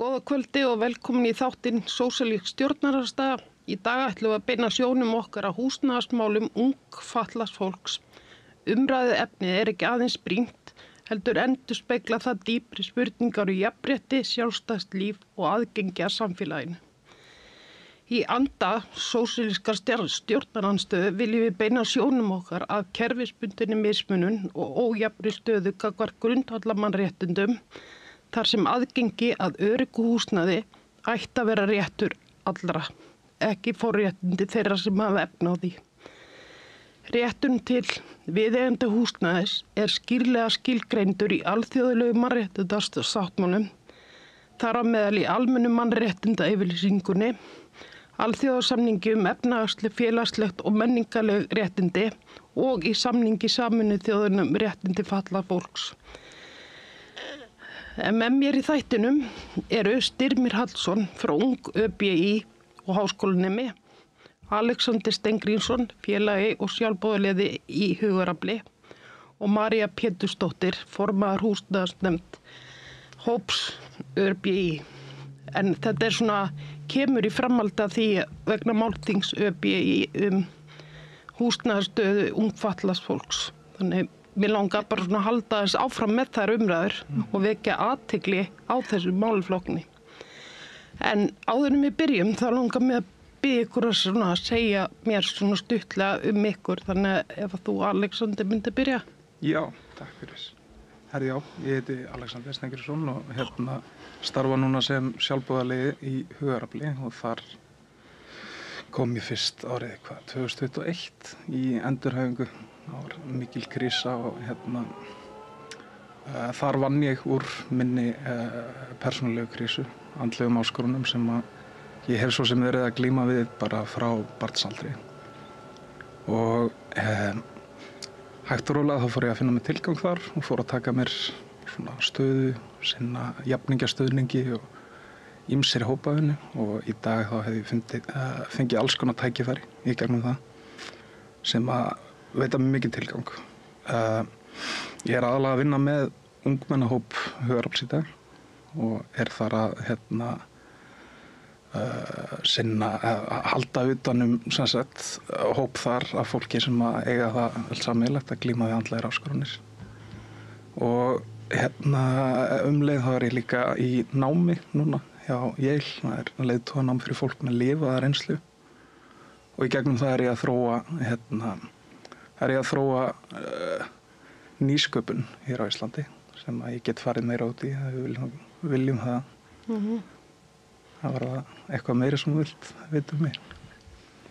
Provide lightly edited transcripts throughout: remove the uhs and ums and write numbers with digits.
Góða kvöldi og velkomin í þáttinn Sósíalísk stjórnarandstaða. Í dag ætlum við að beina sjónum okkar að húsnæðismálum fatlaðs fólks. Umræðu efnið ekki aðeins brýnt, heldur endurspegla það dýpri spurningar jafnrétti, sjálfstætt líf og aðgengi að samfélaginu. Í anda sósíalískar stjórnarandstöðu viljum við beina sjónum okkar að kerfisbundinni mismunun og ójafnri stöðu gagnvart grundvallarmannréttindum, þar sem aðgengi að öruggu húsnæði ætti að vera réttur allra, ekki forréttindi þeirra sem hafa efni á því. Rétturinn til viðeigandi húsnæðis skýrlega skilgreindur í alþjóðlegu mannréttindasáttmálum, þar á meðal í almennu mannréttindayfirlýsingunni, alþjóðasamningi efnahagsleg, félagslegt og menningarleg réttindi og í samningi Sameinuðu þjóðanna réttindi fatlaðs fólks. Með mér í þættinum eru Styrmir Hallsson frá Ung ÖBÍ og háskólanemi, Alexander Steingrímsson, félagi og sjálfboðaliði í Hugarafli og María Pétursdóttir, formaður húsnæðisnefnd hóps ÖBÍ. En þetta kemur í framhaldi af því vegna málþings ÖBÍ húsnæðisstöðu ungfatlaðs fólks. Þannig mér langar bara að halda þess áfram með þær umræður og vekja athygli á þessu málaflokki. En áður en við byrjum þá langar mig að biðja ykkur að segja mér stuttlega ykkur, þannig að ef þú, Alexander, myndi byrja. Já, takk fyrir. Herri, já, ég heiti Alexander Steingrímsson og starfa núna sem sjálfboðaliði í Hugarafli og þar kom ég fyrst árið 2021 í endurhæfingu. Það var mikil krísa og þar vann ég úr minni persónulegu krísu, andlegum áskorunum sem ég hef svo sem verið að glíma við bara frá barnsaldri. Og hægt og rólega þá fór ég að finna mig tilgang þar og fór að taka mér stöðu, sinna jafningjastuðningi og ýmsir hópavinnu og í dag þá hef ég fengið alls konar tækifæri í gegnum það sem veita mér mikið tilgang. Ég aðalega að vinna með ungmennahóp Hugarafls í dag og þar að halda utan hóp þar af fólki sem eiga það alls sameiginlegt að glíma við andlegar áskoranir. Og leið þá ég líka í námi núna hjá Yale, það leiðtoganám fyrir fólk með lifaða reynslu og í gegnum það ég að þróa nýsköpun hér á Íslandi sem ég get farið meira út í, við viljum það. Það var eitthvað meira sem þú vilt vita um mig.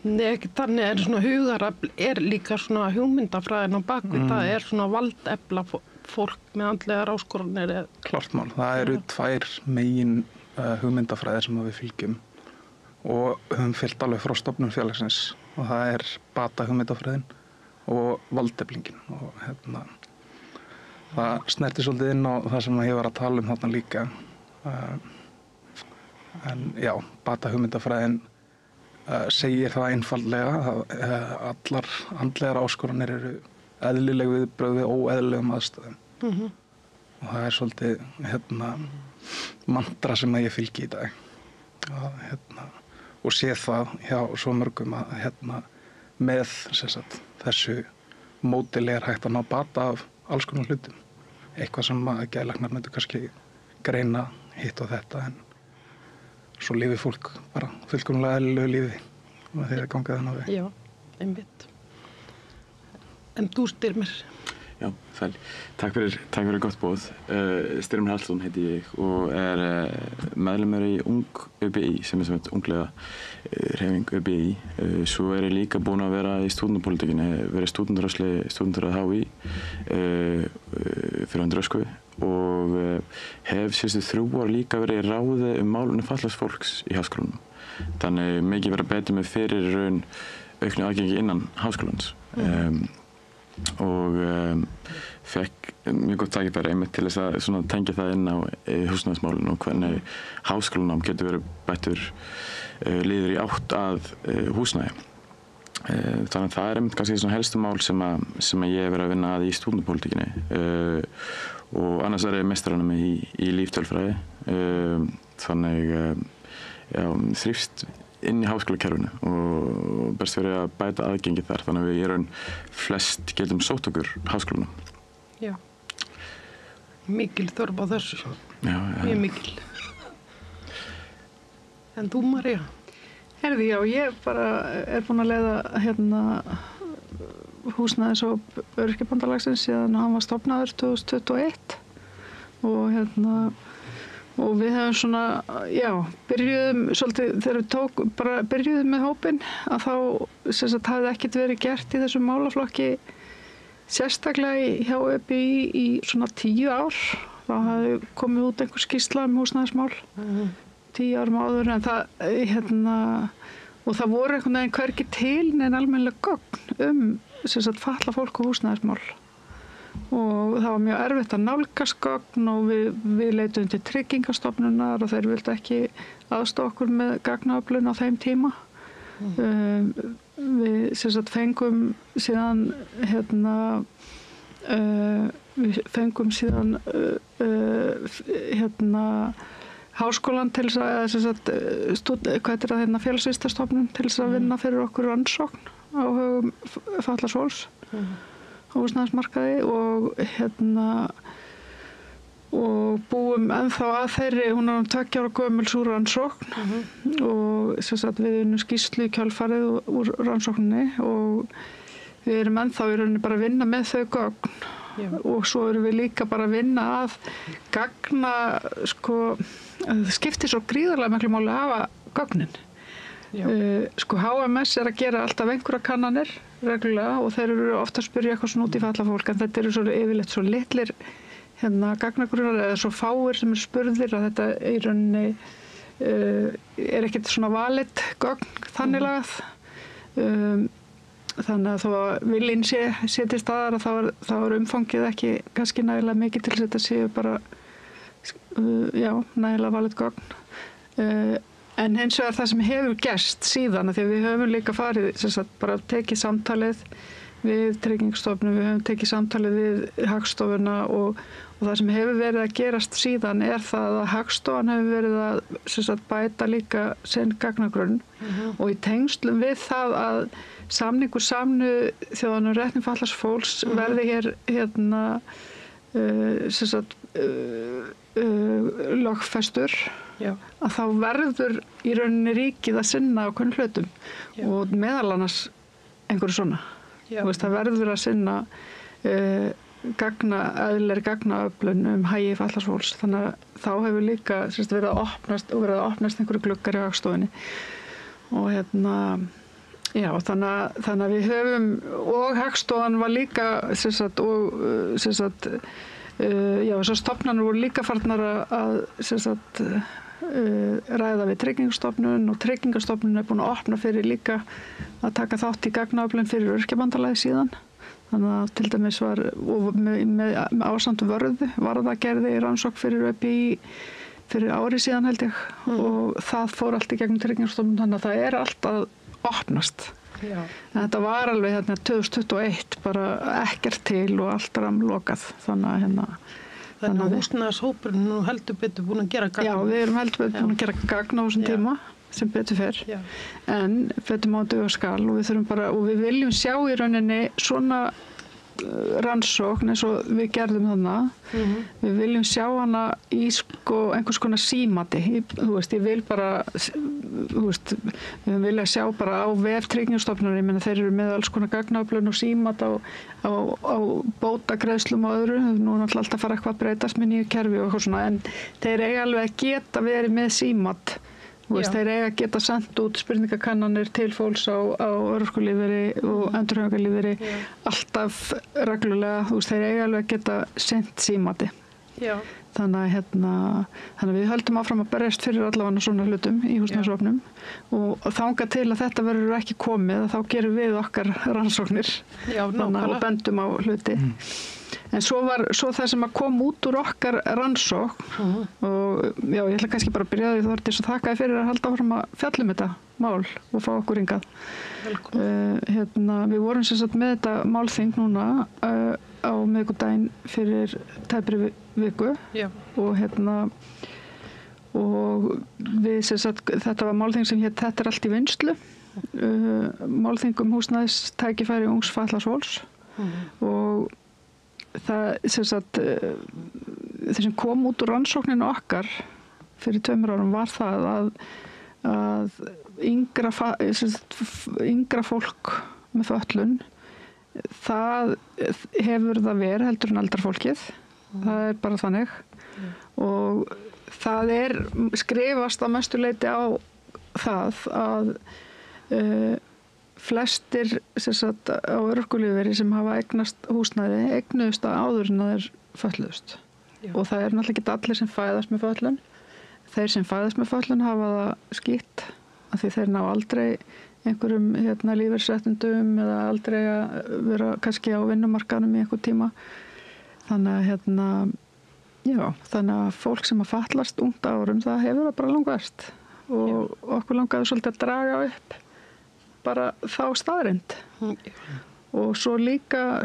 Nei, ekki þannig, Hugarafl líka hugmyndafræðin á bakvið, það valdefla fólk með andlegar áskoranir. Klárt mál, það eru tvær megin hugmyndafræðir sem við fylgjum og höfum fylgt alveg frá stofnun félagsins og það bata hugmyndafræðin og valdeflingin og það snerti svolítið inn á það sem ég var að tala um þarna líka. En já, bata hugmyndafræðin segir það einfaldlega að allar andlegar áskoranir eru eðlileg viðbrögð við óeðlilegum aðstæðum. Og það svolítið mantra sem ég fylgi í dag. Og sé það hjá svo mörgum að með þessu módeli hægt að ná bata af alls konar hlutum. Eitthvað sem geðlæknar myndu kannski greina hitt og þetta en svo lifir fólk bara fullkomlega eðlilegu lífi og þeir ganga þennan veg. Já, einmitt. En þú, Styrmir? Já, sæl. Takk fyrir gott boð. Styrmir Hallsson heiti ég og meðlimur í Ung ÖBÍ sem unglega hreyfing ÖBÍ. Svo ég líka búinn að vera í stúdentapólitíkinni, verið stúdentur að HÍ fyrir Röskvi og hef síðustu 3 ár líka verið í ráði málefni fatlaðs fólks í háskólanum. Þannig mikið verið að beita mig fyrir raun auknu aðgengi innan háskólans. Og fekk mjög gott tækifæri einmitt til þess að tengja það inn á húsnæðismálinu og hvernig háskólanám getur verið bættur liður í átt að húsnæði. Þannig að það einmitt kannski helstu mál sem ég hef verið að vinna að í stúdentapólitíkinni og annars ég meistaranemi í líftölfræði þannig þrífst inn í háskólakerfinu og best verið að bæta aðgengi þar, þannig að við í raun flest getum sótt okkur háskólanum. Já. Mikil þörf á þessu. Já. Mjög mikil. En þú, María? Herði, já, ég bara búin að leiða húsnæðis- og öryrkjabandalagsins síðan hann var stofnaður 2021 og við hefum svona, byrjuðum svolítið þegar við byrjuðum með hópinn að þá sem sagt hafði ekkert verið gert í þessum málaflokki sérstaklega hjá ÖBÍ í svona 10 ár. Þá hafði komið út einhver skýrsla húsnæðismál 10 árum áður en það og það voru einhvern veginn hvergi til nein almennilega gögn sem sagt fatlað fólk og húsnæðismál og það var mjög erfitt að nálgast gögn og við leituðum til Tryggingastofnunar og þeir vildu ekki aðstoða okkur með gagnaöflun á þeim tíma. Við sem sagt fengum síðan háskólan til þess að félagsvísindastofnun til þess að vinna fyrir okkur rannsókn á högum fatlaðs fólks á húsnæðismarkaði og búum ennþá að þeirri, hún er 2 ára gömul sú rannsókn og sem sagt við erum skýrslu í kjölfarið úr rannsókninni og við erum ennþá í rauninni bara að vinna með þau gögn og svo erum við líka bara að vinna að gagna það skiptir svo gríðarlega miklu máli að hafa gögnin. HMS er að gera alltaf einhverja kannanir reglulega og þeir eru ofta að spyrja eitthvað svona út í fatlað fólk en þetta eru svo yfirleitt svo litlir gagnagrunnar eða svo fáir sem eru spurðir að þetta í rauninni er ekkert svona valid gögn þannig lagað. Þannig að þó að viljinn sé til staðar að þá er umfangið ekki kannski nægilega mikið til þess að þetta séu bara nægilega valid gögn. En hins vegar það sem hefur gerst síðan, því að við höfum líka farið, sem sagt, bara tekið samtalið við Tryggingastofnun, við höfum tekið samtalið við Hagstofuna og það sem hefur verið að gerast síðan er það að Hagstofan hefur verið að sem sagt, bæta líka sinn gagnagrunn og í tengslum við það að samningur Sameinuðu þjóðanna um réttindi fatlaðs fólks verði hér sem sagt, lögfestur að þá verður í rauninni ríkið að sinna ákveðnum hlutum og meðal annars einhverju svona. Það verður að sinna eðlilegri gagnaöflun hagi fatlaðs fólks. Þannig að þá hefur líka verið að opnast einhverju gluggar í Hagstofunni. Og þannig að við höfum og Hagstofan var líka þessar stofnanir voru líka farnar að ræða við Tryggingastofnun og Tryggingastofnun er búin að opna fyrir líka að taka þátt í gagnaöflun fyrir öryrkjabandalagið síðan. Þannig að til dæmis var með ásamt varðagerði rannsókn fyrir ÖBÍ fyrir ári síðan held ég og það fór allt í gegnum Tryggingastofnun þannig að það er allt að opnast. En þetta var alveg 2021 bara ekkert til og allt ramlokað þannig að húsnæðishópurinn nú heldur betur búin að gera gagn. Já, við erum heldur betur búin að gera gagn á þessum tíma sem betur fer. En betur má duga skal og við viljum sjá í rauninni svona rannsókn eins og við gerðum þarna. Við viljum sjá hana í einhvers konar símati. Ég vil bara, við vilja sjá bara á vef Tryggingastofnunar, ég meina þeir eru með alls konar gagnaöflun og símat á bótagreiðslum og öðru. Nú er náttúrulega alltaf að fara eitthvað að breytast með nýju kerfi og eitthvað svona, en þeir eiga alveg að geta verið með símat. Þeir eiga að geta sendt út spurningakannanir til fólks á örorkulífeyri og endurhæfingarlífeyri alltaf reglulega. Þeir eiga alveg að geta sendt símati. Þannig að við höldum áfram að berjast fyrir allavega svona hlutum í húsnæðisofnum og þangað til að þetta verður ekki komið þá gerum við okkar rannsóknir og bendum á hluti. En svo það sem að kom út úr okkar rannsókn og ég ætla kannski bara að byrja því Þórdís og þakka þér fyrir að halda áfram að fjalla um þetta mál og fá okkur hingað. Við vorum sem sagt með þetta málþing núna á miðvikudaginn fyrir tæpri viku og við þetta var málþing sem hét Þetta allt í vinnslu, málþing húsnæðistækifæri ungs fatlaðs fólks og það sem kom út úr rannsókninu okkar fyrir 2 árum var það að yngra fólk með fötlun, það hefur það verið heldur en eldra fólkið, það bara þannig og það skrifast að mestu leyti á það að flestir á örorkulífeyri sem hafa eignast húsnæði eignuðust það áður en þeir fötluðust og það náttúrulega ekki allir sem fæðast með fötlun. Þeir sem fæðast með fötlun hafa það skítt af því þeir ná aldrei einhverjum lífeyrisréttindum eða aldrei að vera kannski á vinnumarkaðnum í einhver tíma. Þannig þannig að fólk sem að fatlast ungt árum, það hefur það bara langverst og okkur langaði svolítið að draga upp bara þá staðreynd. Og svo líka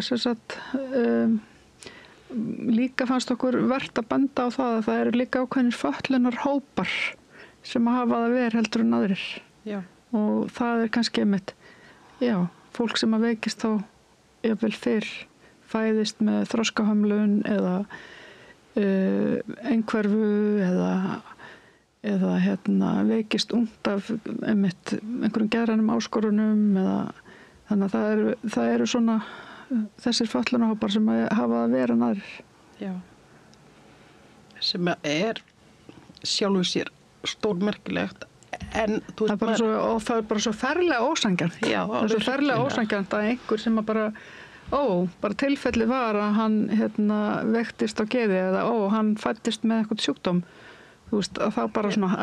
líka fannst okkur vert að benda á það að það eru líka ákveðnir fötlunarhópar sem að hafa það verið heldur en aðrir. Já. Og það kannski einmitt, fólk sem að veikist þá jafnvel fyrr, fæðist með þroskahömlun eða einhverfu eða veikist ungt af einmitt einhverjum geðrænum áskorunum eða þannig að það eru svona þessir fötlunarhópar sem hafa að vera aðrir. Já. Sem sjálfu sér stórmerkilegt en það er bara svo ferlega ósanngjarnt. Já, það er svo ferlega ósanngjarnt að einhver sem að bara tilfelli var að hann vektist á geði eða hann fæddist með eitthvað sjúkdóm. Þú veist, að þá bara svona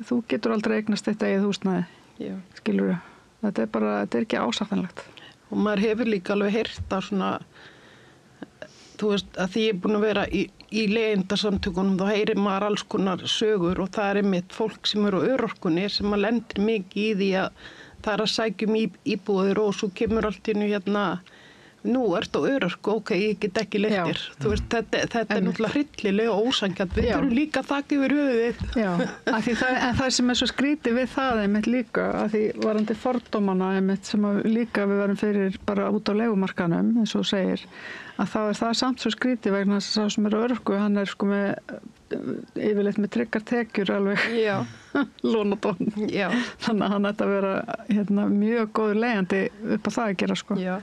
þú getur aldrei eignast þetta eigið húsnæði. Já. Skilurðu? Þetta er ekki ásættanlegt. Og maður hefur líka alveg heyrt að svona, þú veist, að því ég er búin að vera í leigjendasamtökunum, þá heyrir maður alls konar sögur og það einmitt fólk sem eru á örorkunni sem að lendir mikið í því að það að sækjum íbúðir og svo kemur allt innu nú ertu á örorku, ég get ekki leittir. Þú veist, þetta er náttúrulega hryllilega og ósanngjarnt. Við þurfum líka að þakka yfir höfuðið. Já, en það sem svo skrítið við það einmitt líka, að því varandi fordómana einmitt sem líka við varum fyrir bara út á leigumarkanum, eins og segir, að þá það samt svo skrítið vegna þess að sá sem er á örorku, hann sko með yfirleitt með tryggar tekjur alveg lónadón. Þannig að hann ætti að vera mjög góður leigjandi upp á það að gera sko. Já.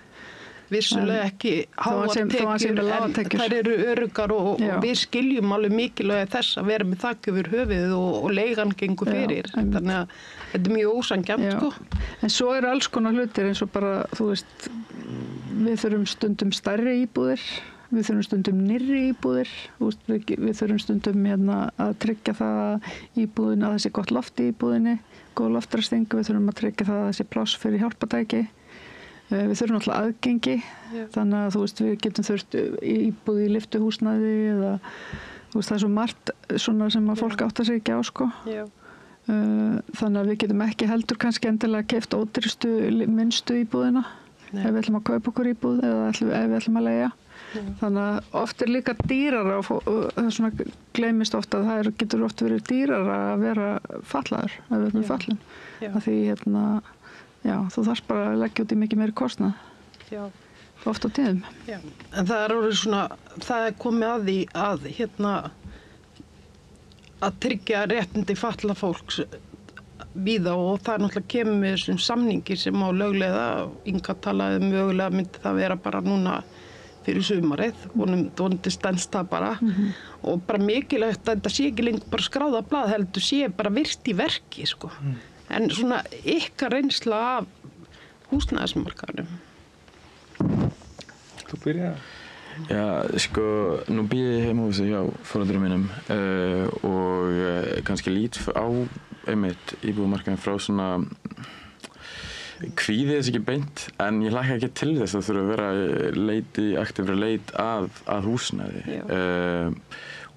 Vissulega ekki háar tekjur en þær eru öruggar og við skiljum alveg mikilvægi þess að vera með þak yfir höfuðið og leigan gengur fyrir. Þannig að þetta er mjög ósanngjarnt sko. En svo eru alls konar hlutir eins og bara, þú veist, við þurfum stundum stærri íbúðir, við þurfum stundum nýrri íbúðir, við þurfum stundum að tryggja það íbúðin að þessi gott loft í íbúðinni, góð loftræsting, við þurfum að tryggja það að þessi pláss fyrir hjálpartæki. Við þurfum alltaf aðgengi, þannig að þú veist, við getum þurft íbúð í lyftuhúsnæði eða þú veist, það er svo margt svona sem að fólk áttar sig ekki á sko. Þannig að við getum ekki heldur kannski endilega keypt ódýrustu minnstu íbúðina ef við ætlum að kaupa okkur íbúð eða ef við ætlum að leigja. Þannig að oft er líka dýrara og það svona gleymist ofta að það getur oft verið dýrara að vera fatlaður, að vera með fatlun. Af því þú þarft bara að leggja út í mikið meiri kostnað. Já. Oft á tíðum. Já. En það orðið svona, það komið að því að tryggja réttindi fatlað fólks víða og það náttúrulega kemur með þessum samningi sem á lögleiða. Inga talaði mögulega myndi það vera bara núna fyrir sumarið, vonandi stendst það bara og bara mikilvægt að þetta sé ekki lengur bara skráða blað heldur sé bara virt í verki sko. En svona ykkar reynsla af húsnæðismarkaðnum? Þú byrjaði? Já, sko, nú bý ég heimahúsi hjá foreldrum mínum og kannski lít á einmitt íbúðamarkaðinn frá svona kvíði þess ekki beint, en ég hlakka ekki til þess að þurfa að vera aktífri leit að húsnæði.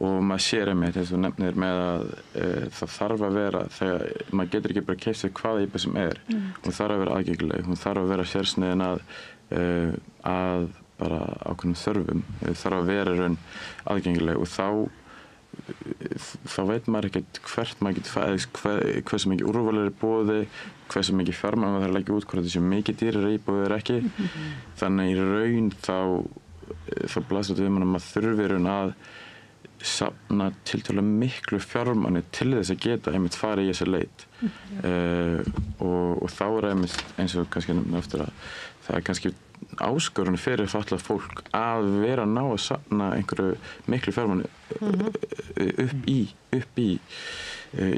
Og maður sér einmitt, þess að þú nefnir með að það þarf að vera, þegar maður getur ekki bara keypt sér hvaða íbúð sem hún þarf að vera aðgengileg, hún þarf að vera sérsniðin að bara ákveðnum þörfum, þarf að vera raun aðgengileg og þá veit maður ekkert hvert maður getur fæðist, hversu mikið úrval í boði, hversu mikið fjármagn maður þarf að leggja út, hvort þessi mikið dýrari íbúð ekki. Þannig í raun þá blasir þetta við mann að maður þurfi raun að safna tiltölulega miklu fjármagni til þess að geta einmitt farið í þessa leit. Og þá einmitt eins og kannski eftir að það kannski áskorun fyrir fatlað fólk að vera að ná að safna einhverju miklu fjármagni upp í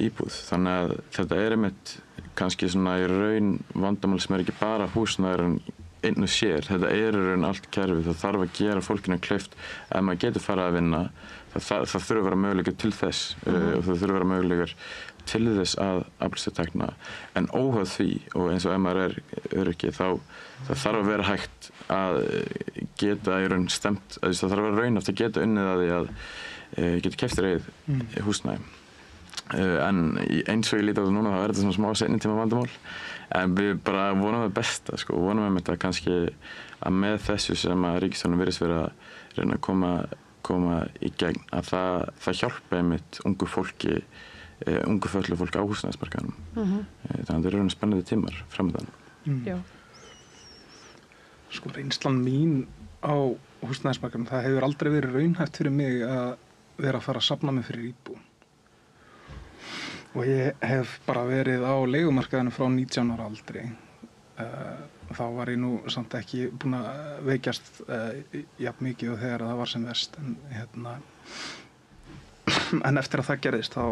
íbúð. Þannig að þetta einmitt kannski svona í raun vandamál sem ekki bara húsnæðurinn einn og sér. Þetta í raun allt kerfið. Það þarf að gera fólkinu kleift að maður getur farið að vinna. Það þurfa að vera möguleikar til þess og það þurfa að vera möguleikar til þess að afla sér tekna. En óháð því, og eins og ef maður öryrki, þá það þarf að vera hægt að geta í raun stemt, það þarf að vera raunhæft að geta unnið að því að geta keypt sér eigið húsnæði. En eins og ég líti á þetta núna, þá þetta svona smá seinni tíma vandamál. En við bara vonum það besta, sko, vonum við þetta kannski að með þessu sem að ríkisstjórnin virðist vera að reyna að koma í gegn, að það hjálpa einmitt ungu fólki, ungu fötlu fólk á húsnæðismarkaðnum. Þannig að þetta eru raun spennandi tímar framöndan. Já. Sko, reynslan mín á húsnæðismarkaðnum, það hefur aldrei verið raunhæft fyrir mig að vera að fara að safna mig fyrir íbúð. Og ég hef bara verið á leigumarkaðinu frá 19 ára aldri. Þá var ég nú samt ekki búin að veikjast jafn mikið og þegar það var sem verst. En eftir að það gerðist þá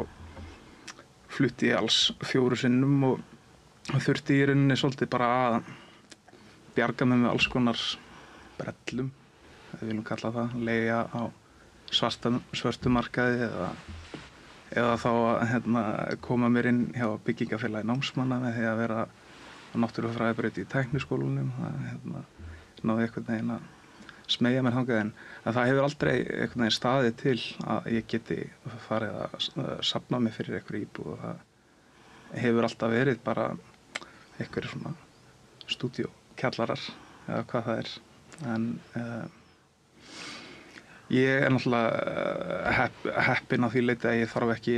flutti ég alls 4 sinnum og þurfti í rauninni svolítið bara að bjarga mig með alls konar brellum, við viljum kalla það, leigja á svörtu markaði eða þá að koma mér inn hjá byggingafélagi námsmanna með því að vera á náttúrufræðibraut í tækniskólanum. Náði einhvern veginn að smeygja mér þangað en það hefur aldrei einhvern veginn staðið til að ég geti farið að safna mig fyrir einhverju íbúð og það hefur alltaf verið bara einhverjir svona stúdíókjallarar eða hvað það er. En ég er náttúrulega heppinn á því leyti að ég þarf ekki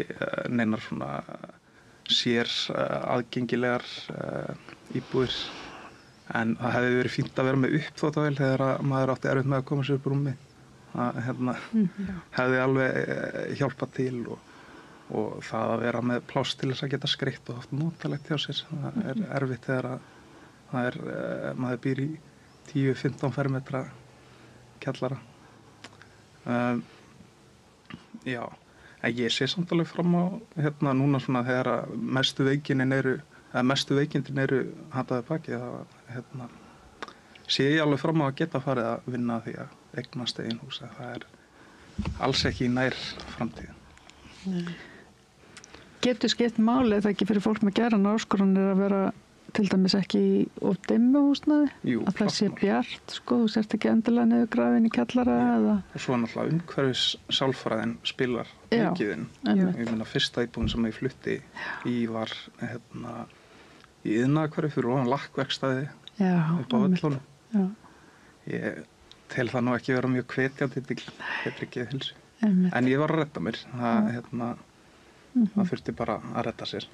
neinar svona sér aðgengilegar íbúðir. En það hefði verið fínt að vera með uppþvottavél þegar maður átti erfitt með að koma sér upp úr rúmi. Það hefði alveg hjálpað til og það að vera með pláss til þess að geta skreytt og haft notalegt hjá sér. Það er erfitt þegar maður býr í 10-15 fermetra kjallara. Já, en ég sé samt alveg fram á núna svona þegar mestu veikindin eru handaði baki sé ég alveg fram á að geta farið að vinna því að eignast eigin hús. Það er alls ekki í nær framtíð. Getur skipt máli eða ekki fyrir fólk með geran áskoranir að vera til dæmis ekki í of dimmu húsnæði? Jú, að það sé bjart, sko, þú sért ekki endilega niður grafin í kjallara eða? Og svo náttúrulega umhverfis sálfræðin spilar mikið inn. Ég meina fyrsta íbúðin sem ég flutti í var í iðnaðarhverfi fyrir ofan lakkverkstæði upp á Völlunum. Ég tel það nú ekki vera mjög hvetjandi til betri geðheilsu. En ég var að redda mér. Það þurfti bara að redda sér.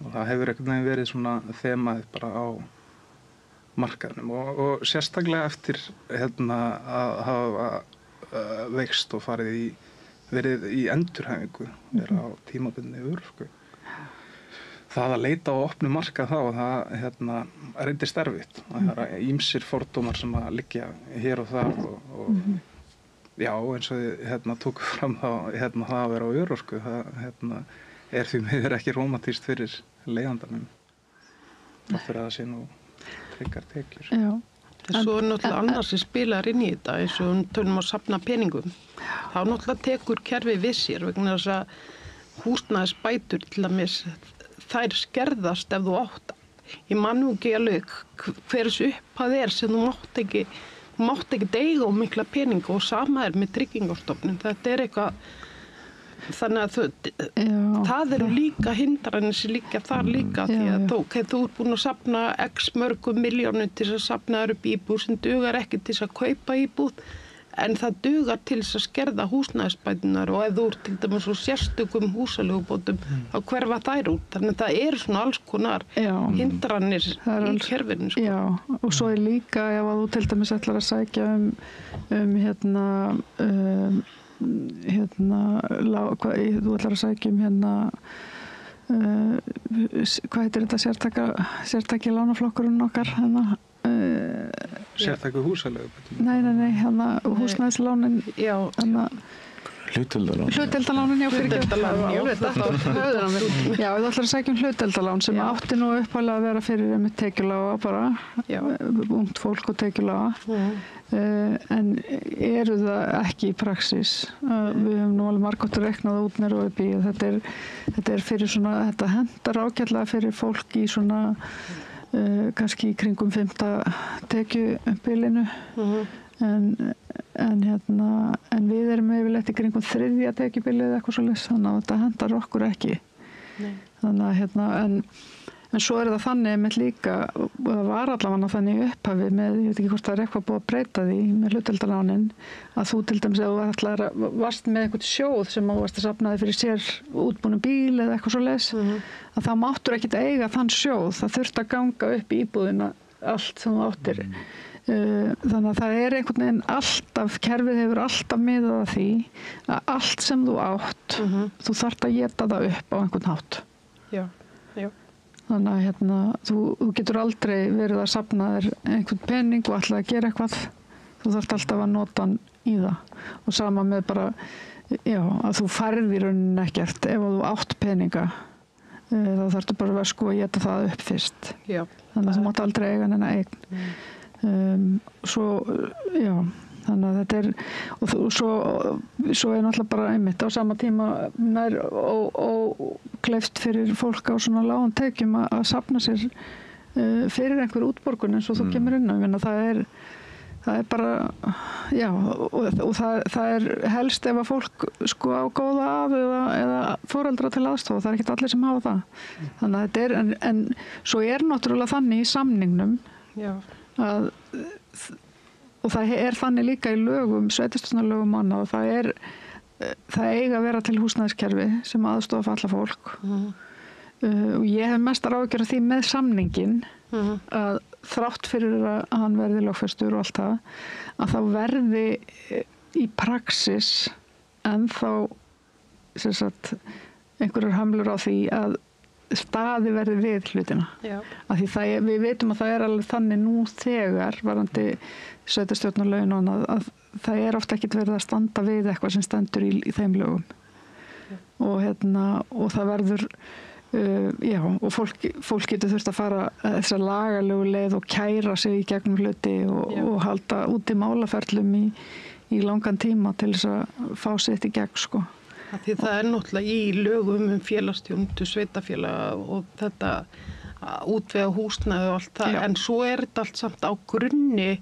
Og það hefur einhvern veginn verið svona þemað bara á markaðnum og sérstaklega eftir að hafa veikst og verið í endurhæfingu, vera á tímabundinni örorku. Það að leita á opnu markað þá, það reyndist erfitt. Það eru ýmsir fordómar sem að liggja hér og þar og já, eins og þið tóku fram þá það að vera á örorku, það er því miður ekki rómantískt fyrir leigjandanum. Það fyrir að það sé nú tryggar tekjur. Já. Svo er náttúrulega annars sem spilar inn í þetta, eins og tölum að safna peningum. Þá náttúrulega tekur kerfi við sér vegna þess að húsnæðisbætur til dæmis þær skerðast ef þú átt. Ég man nú ekki alveg hversu upphæð sem þú mátt ekki eiga of mikla peninga og sama er með Tryggingastofnun. Þetta er eitthvað, þannig að það eru líka hindranir sem liggja þar líka því að þú ert búin að safna x mörgum milljónum til að safna upp íbúð sem dugar ekki til að kaupa íbúð en það dugar til þess að skerða húsnæðisbætunar og ef þú ert til dæmis svo sérstökum húsaleigubótum þá hverfa þær út. Þannig að það eru svona alls konar hindranir í kerfinu. Sko. Já, og svo líka ef að þú til dæmis ætlar að sækja þú ætlar að sækja hvað heitir þetta sértæki lánaflokkurinn okkar Sértæku húsaleigubætur? Nei, húsnæðislánin Hlutdeildarlánin, Já, þú ætlar að sækja hlutdeildarlán sem átti nú upphæðlega að vera fyrir einmitt tekjulága bara, ungt fólk og tekjulága en eru það ekki í praxis. Við höfum nú alveg margótt reiknað út mér og upp í þetta er fyrir svona, þetta hendar ágætlega fyrir fólk í svona kannski í kringum 5. tekjubilinu en við erum yfirleitt í kringum 3. tekjubilið eða eitthvað svoleiðis, þannig að þetta hendar okkur ekki. Þannig að en svo er það þannig með líka, og það var allavega þannig upphafi með, ég veit ekki hvort það er eitthvað búið að breyta því með hlutdeildarlánin, að þú til dæmis ef þú varst með einhvern sjóð sem þú varst að safnaði fyrir sér útbúnum bíl eða eitthvað svoleiðis, að þá máttur ekkert eiga þann sjóð, það þurfti að ganga upp í íbúðina allt sem þú áttir. Þannig að það er einhvern veginn alltaf, kerfið hefur alltaf miðað að því að allt sem þú átt, þú þarft að éta það upp á einhvern hátt. Já. Þannig að þú getur aldrei verið að safna þér einhvern pening og ætla að gera eitthvað. Þú þarft alltaf að nota hann í það. Og sama með bara, að þú færð í rauninni ekkert ef þú átt peninga. Þá þarftu bara að sko að éta það upp fyrst. Já. Þannig að þú mátt aldrei eiga neina eign. Þannig að þetta er, og svo er náttúrulega bara einmitt á sama tíma nær ókleift fyrir fólk á svona lágum tekjum að safna sér fyrir einhver útborgun eins og þú kemur inn á. Það er bara, og það er helst ef að fólk sko á góða af eða foreldra til aðstofa, það er ekkert allir sem hafa það. Þannig að þetta er, en svo er náttúrulega þannig í samningnum að og það er þannig líka í lögum, sveitarstjórnarlögum manna og það eiga að vera til húsnæðiskerfi sem aðstofa fatlað fólk. Og ég hef mestar áhyggjur af því með samningin að þrátt fyrir að hann verði lögfestur og allt það, að þá verði í praxis ennþá einhverjar hömlur á því að staði verði við hlutina. Af því við veitum að það er alveg þannig nú þegar varðandi sveitarstjórnarlögin og að það er ofta ekkert verið að standa við eitthvað sem stendur í þeim lögum. Og það verður og fólk getur þurft að fara þessa lagalegu leið og kæra sig í gegnum hluti og halda út í málaferlum í langan tíma til þess að fá sitt í gegn sko. Því það er náttúrulega í lögum félagsþjónustu sveitarfélaga og þetta útvega húsnæði og allt það, en svo er þetta allt samt á grunni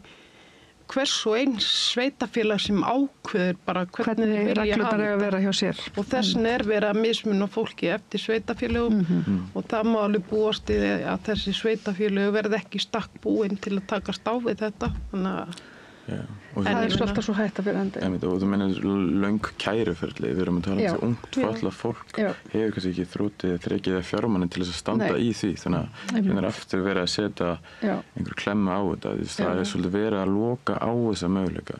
hvers og eins sveitarfélag sem ákveður bara hvernig reglurnar eiga að vera hjá sér. Og þessin er verið að mismuna fólki eftir sveitarfélagum og það má alveg búast í að þessi sveitarfélög verði ekki stakk búin til að takast á við þetta. Þannig að það er alltaf svo hægt að fyrir hendi. Og þú mennir löng kæruferli, við erum að tala um ungt fatlað fólk hefur kannski ekki þrútið þrekið eða fjármagn til þess að standa í því, þannig að það er aftur verið að setja einhver klemmu á þetta, það er svolítið verið að loka á þessa möguleika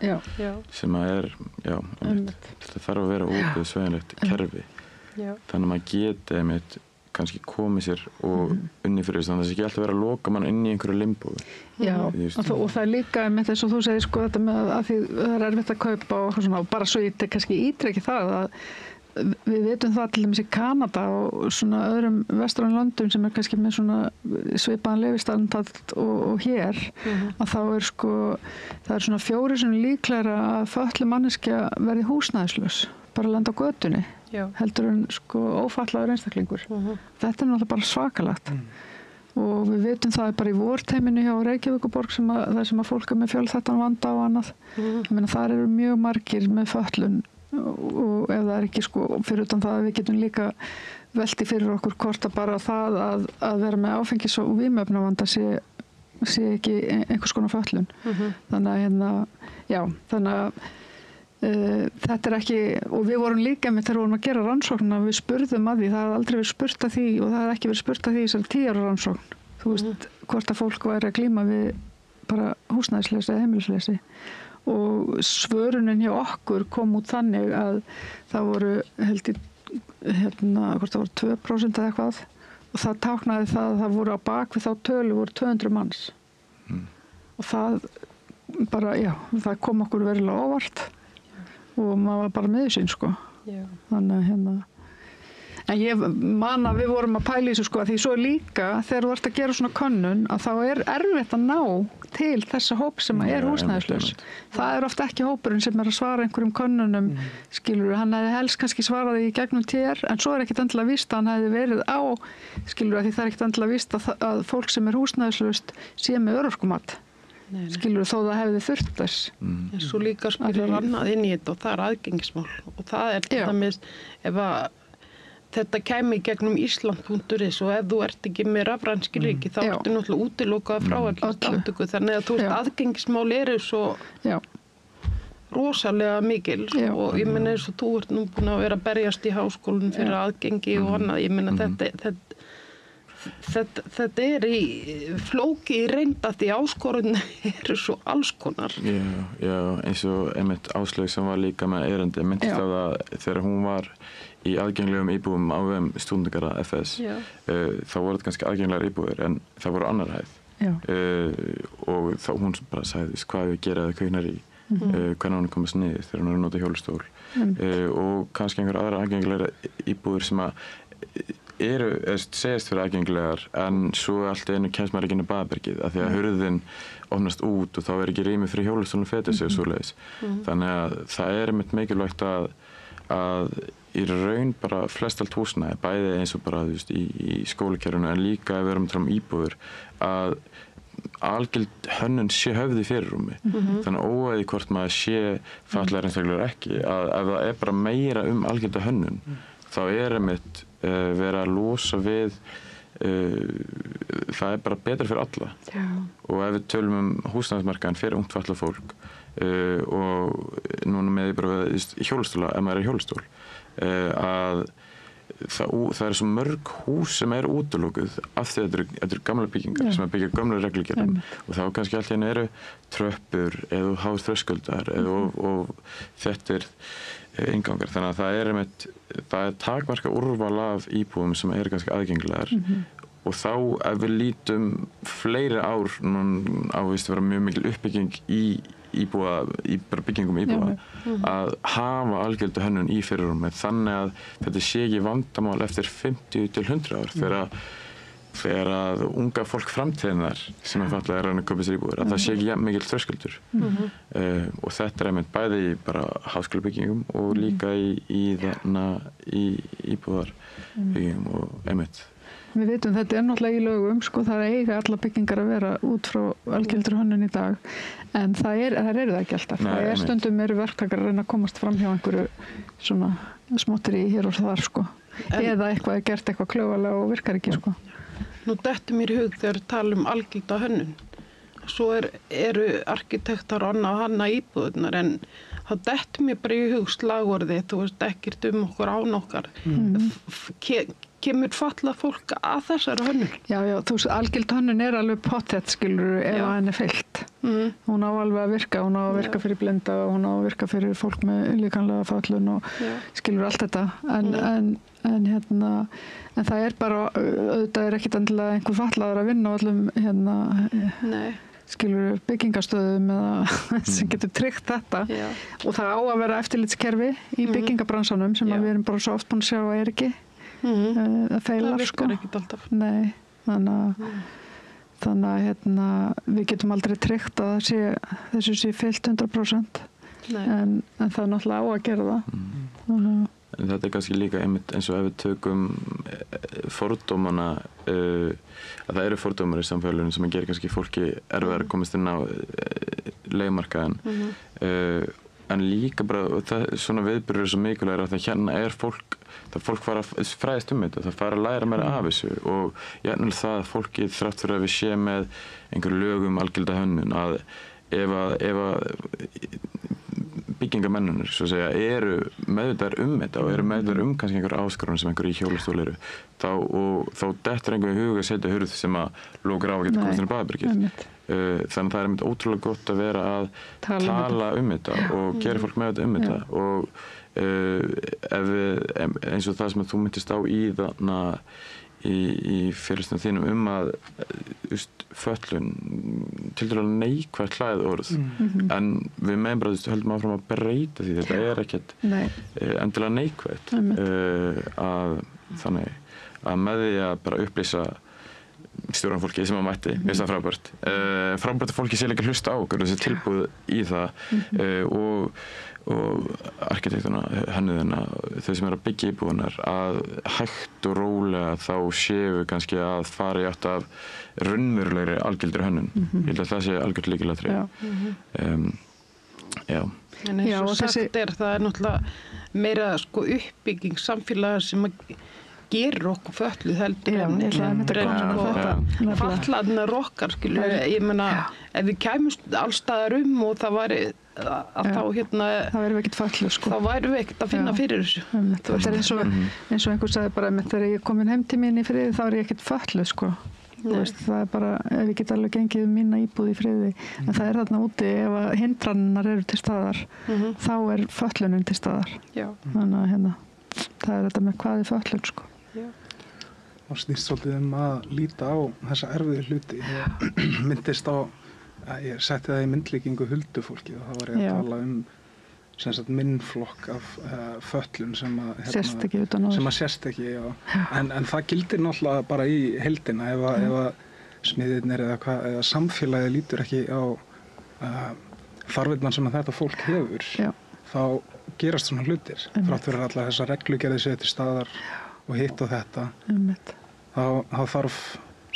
sem að er, þetta þarf að vera opið sveigjanlegt kerfi, þannig að maður geti kannski komið sér og unni fyrir þess að það sé ekki alltaf verið að loka mann inn í einhverju limbói. Og það er líka með þess að þú segir sko þetta með að því það er erfitt að kaupa og svona, og bara svo ég kannski ítreki það að við vitum það til dæmis í Kanada og svona öðrum vestræn löndum sem er kannski með svona svipaðan leyfisstandard og hér að þá er sko það er svona 4 sem líklegra að fötluð manneskja verði húsnæðislaus bara lenda á götunni heldur en sko ófatlaður einstaklingur. Þetta er náttúrulega bara svakalegt. Og við vitum það bara í vorteiminu hjá Reykjavíkurborg það sem að fólk er með fjölþættan vanda og annað. Ég meina þar eru mjög margir með fötlun og ef það er ekki sko fyrir utan það að við getum líka velti fyrir okkur hvort að bara það að vera með áfengis- og vímuefnavanda sé ekki einhvers konar fötlun. Þannig að þannig að þetta ekki, og við vorum líka með þegar við vorum að gera rannsóknina, við spurðum að því, það hafði aldrei verið spurt að því og það hafði ekki verið spurt að því í þessari 10 ára rannsókn, þú veist, hvort að fólk væri að glíma við bara húsnæðisleysi eða heimilisleysi og svörunin hjá okkur kom út þannig að það voru held ég, hvort það voru 2% eða eitthvað og það táknaði það að það voru á bak við þá tölu voru 200 manns og það bara, já, það kom okkur verulega óvart og maður var bara með sín sko. Þannig en ég man að við vorum að pæla í þessu sko, því svo líka þegar þú ert að gera svona könnun að þá erfitt að ná til þessa hóp sem er húsnæðislaus. Það ofta ekki hópurinn sem að svara einhverjum könnunum, skilur, hann hefði helst kannski svarað í gegnum TR en svo ekkert endilega víst að hann hefði verið á, skilur, því það ekkert endilega víst að fólk sem húsnæðislaust sé með örorkumat. Skilur þó það hefði þurft þess. En svo líka spyrir annað inn í þetta og það aðgengismál og það til dæmis ef að þetta kæmi gegnum Ísland.is og ef þú ert ekki með rafræn skilríki þá ertu náttúrulega útilokað frá þátttöku þannig að þú veist aðgengismál eru svo rosalega mikil og ég meina eins og þú ert nú búin að vera að berjast í háskólinn fyrir aðgengi og annað, ég meina þetta í flóki í reynda því áskorun eru svo alls konar. Já, eins og einmitt Áslaug sem var líka með erindi myndist á það þegar hún var í aðgengilegum íbúðum á stúdentagara FS þá voru þetta kannski aðgengilegar íbúðir en það voru annar hæð og þá hún bara sagði hvað við gera eða kveiknar í hvernig hún komast niður þegar hún er að nota hjólastól og kannski einhver aðra aðgengilegar íbúðir sem að segjast fyrir aðgengilegar en svo allt einu kemst maður ekki inn í baðbergið af því að hurðin opnast út og þá ekki rými fyrir hjólastólinn feta sig og svoleiðis. Þannig að það einmitt mikilvægt að í raun bara flest allt húsnæði, bæði eins og bara í skólakerfinu en líka ef við erum að tala um íbúðir að algild hönnun sé höfð í fyrirrúmi. Þannig óæði hvort maður sé fatlaður einstaklegur ekki að ef það bara meira algilda hönnun þá einmitt vera að losa við það bara betra fyrir alla og ef við tölum húsnæðismarkaðinn fyrir ungt fatlað fólk og núna með bara hjólastóla ef maður hjólastól að það svo mörg hús sem útilokuð af því að þetta eru gamla byggingar sem byggja gamla reglugerðum og þá kannski allt hérna eru tröppur eða háir þröskuldar og þetta inngangar þannig að það takmarka úrval af íbúðum sem kannski aðgengilegar og þá ef við lítum fleiri ár á að vera mjög mikil uppbygging í byggingum íbúða að hafa algjöldu hönnun í fyrirrúmi þannig að þetta sé ekki vandamál eftir 50 til 100 ár þegar að unga fólk framtíðinar sem fatlaðir að reyna að kaupa sér íbúðir að það sé ekki mikil þröskuldur og þetta einmitt bæði í bara háskólabyggingum og líka í íbúðarbyggingum og einmitt. Við vitum þetta náttúrulega í lögum, sko, það eiga alla byggingar að vera út frá algildri hönnun í dag, en það eru það ekki alltaf. Það stundum verktakar að reyna að komast fram hjá einhverju svona smottir í hér og þar, sko. Eða eitthvað gert eitthvað klaufalega og virkar ekki, sko. Nú dettur mér í hug þegar tala algilda hönnun. Svo eru arkitektar og annað hanna íbúðunar, en þá dettur mér bara í hug slagorðið, þú veist, ekkert okkur án okkar. Kemur fatlað fólk að þessari hönnun? Já, þú veist, algild hönnun alveg pottet, skilur, ef henni fylgt. Hún á alveg að virka, hún á að virka fyrir blinda og hún á að virka fyrir fólk með líkamlega fatlun og skilur allt þetta. En það bara, auðvitað ekkert endilega einhver fatlaður að vinna á öllum, skilur byggingastöðum eða sem getur tryggt þetta og það á að vera eftirlitskerfi í byggingabransanum sem við erum bara svo oft búin að sjá að ekki. Það feilar, það virkar ekkert alltaf. Nei, þannig að við getum aldrei tryggt að þessu sé fyllt 100% en það náttúrulega á að gera það. En þetta kannski líka einmitt eins og ef við tökum fordómana að það eru fordómar í samfélaginu sem gerir kannski fólki erfiðar að komast inn á leigumarkaðinn en líka bara svona viðburður er svo mikilvægur að það hérna fólk fara að fræðast þetta, það fara að læra meira af þessu og jafnvel það að fólki þrátt fyrir að við sé með einhver lögum algilda hönnun að ef byggingamennunir svo að segja, eru meðvitaðir þetta og eru meðvitaðir kannski einhver áskorun sem einhver í hjólastól eru, þá dettur einhver í huga að setja hurð sem að lokar á að geta komast inn í baðherbergið. Þannig að það er ótrúlega gott að vera að tala þetta og gera fólk meðvitað þetta og eins og það sem þú myndist á í fyrirlestunum þínum að fötlun tiltölulega neikvætt hlæðorð en við megum bara höldum áfram að breyta því þetta er ekkert endilega neikvætt þannig að með því að bara upplýsa stjórnarfólki sem að mætti, mér finnst það frábært. Frábært að fólki sé líka hlusta á okkur þessi tilbúð í það og arkitektuna, hönnuðina, þau sem eru að byggja íbúðunar að hægt og rólega þá séu kannski að fara í átt af raunverulegri algildri hönnun. Ég held að það sé algjört lykilatriði. Já. En eins og sagt það er náttúrulega meira uppbygging samfélaga sem að gerir okkur fötluð heldur en fatlaðnar okkar, ég meina ef við kæmumst allstaðar og það væri að þá það væri ekkert fötluð þá væri við ekkert að finna fyrir þessu. Það er eins og einhver sagði bara þegar ég komin heim til mín í friði þá er ég ekkert fötluð það er bara, ef ég get alveg gengið mína íbúð í friði en það er þarna úti ef að hindranirnar eru til staðar þá er fötlunin til staðar. Þannig að það er þetta með hvað er fötlun og snýst svolítið að líta á þessa erfiðu hluti. Ég myndist á ég setti það í myndlíkingu huldufólki og þá var ég að tala minn flokk af fötlun sem að sést ekki en það gildir náttúrulega bara í heildina ef að smiðirnir eða samfélagið lítur ekki á þarfirnar sem að þetta fólk hefur þá gerast svona hlutir þrátt fyrir allar þessar reglugerðir séu til staðar og hitt og þetta þá þarf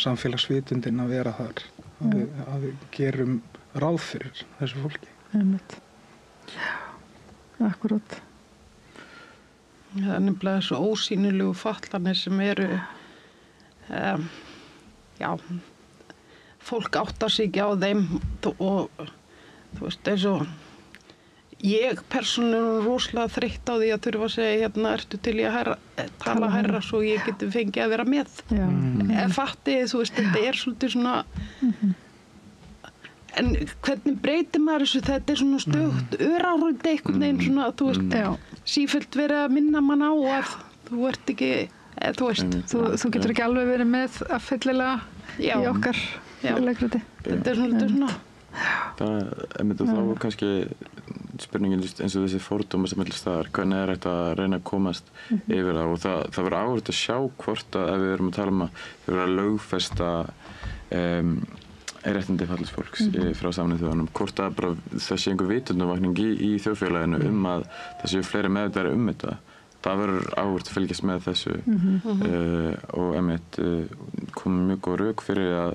samfélagsvitundin að vera þar að við gerum ráð fyrir þessu fólki. Akkurát. Það er nefnilega þessu ósýnilegu fatlanir sem eru fólk áttar sig ekki á þeim og þú veist eins og ég persónulega er rosalega þreytt á því að þurfa að segja ertu til í að tala hærra svo ég geti fengið að vera með. Fattið, þú veist, þetta er svolítið svona en hvernig breytir maður þessu, þetta er svona stöðugt örárundi einhvern veginn svona, þú veist, sífellt verið að minna mann á að þú ert ekki, þú veist. Þú getur ekki alveg verið með affyllilega í okkar leikriti. Þetta er svolítið svona. Þá kannski spurningin eins og þessi fordóma sem allir staðar, hvernig er þetta að reyna að komast yfir það og það verður áhugavert að sjá hvort að ef við erum að tala að þau verður að lögfesta réttindi fatlaðs fólks frá Sameinuðu þjóðunum, hvort að bara það sé einhver vitundavakning í þjóðfélaginu að það séu fleiri meðvitaðir þetta. Það verður áhugavert að fylgjast með þessu og einmitt komið mjög góð rök fyrir að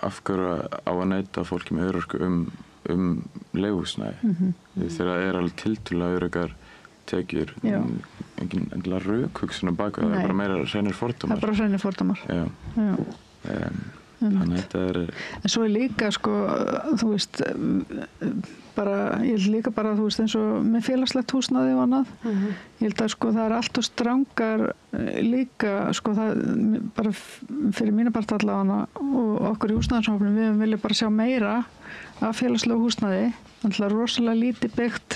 af hverju á að neita fólki með örorku leiguhúsnæði þegar það er alveg tiltölulega öruggar tekjur engin endilega rökhugsun á bak það er bara meira hreinir fordómar. Það er bara hreinir fordómar. Þannig að þetta er en svo er líka þú veist ég held líka bara þú veist eins og með félagslegt húsnæði og annað ég held að það er allt og strangar líka það bara fyrir mína part allavega og okkur í húsnæðarshópnum við viljum bara sjá meira af félagslegu húsnæði alltaf rosalega lítið byggt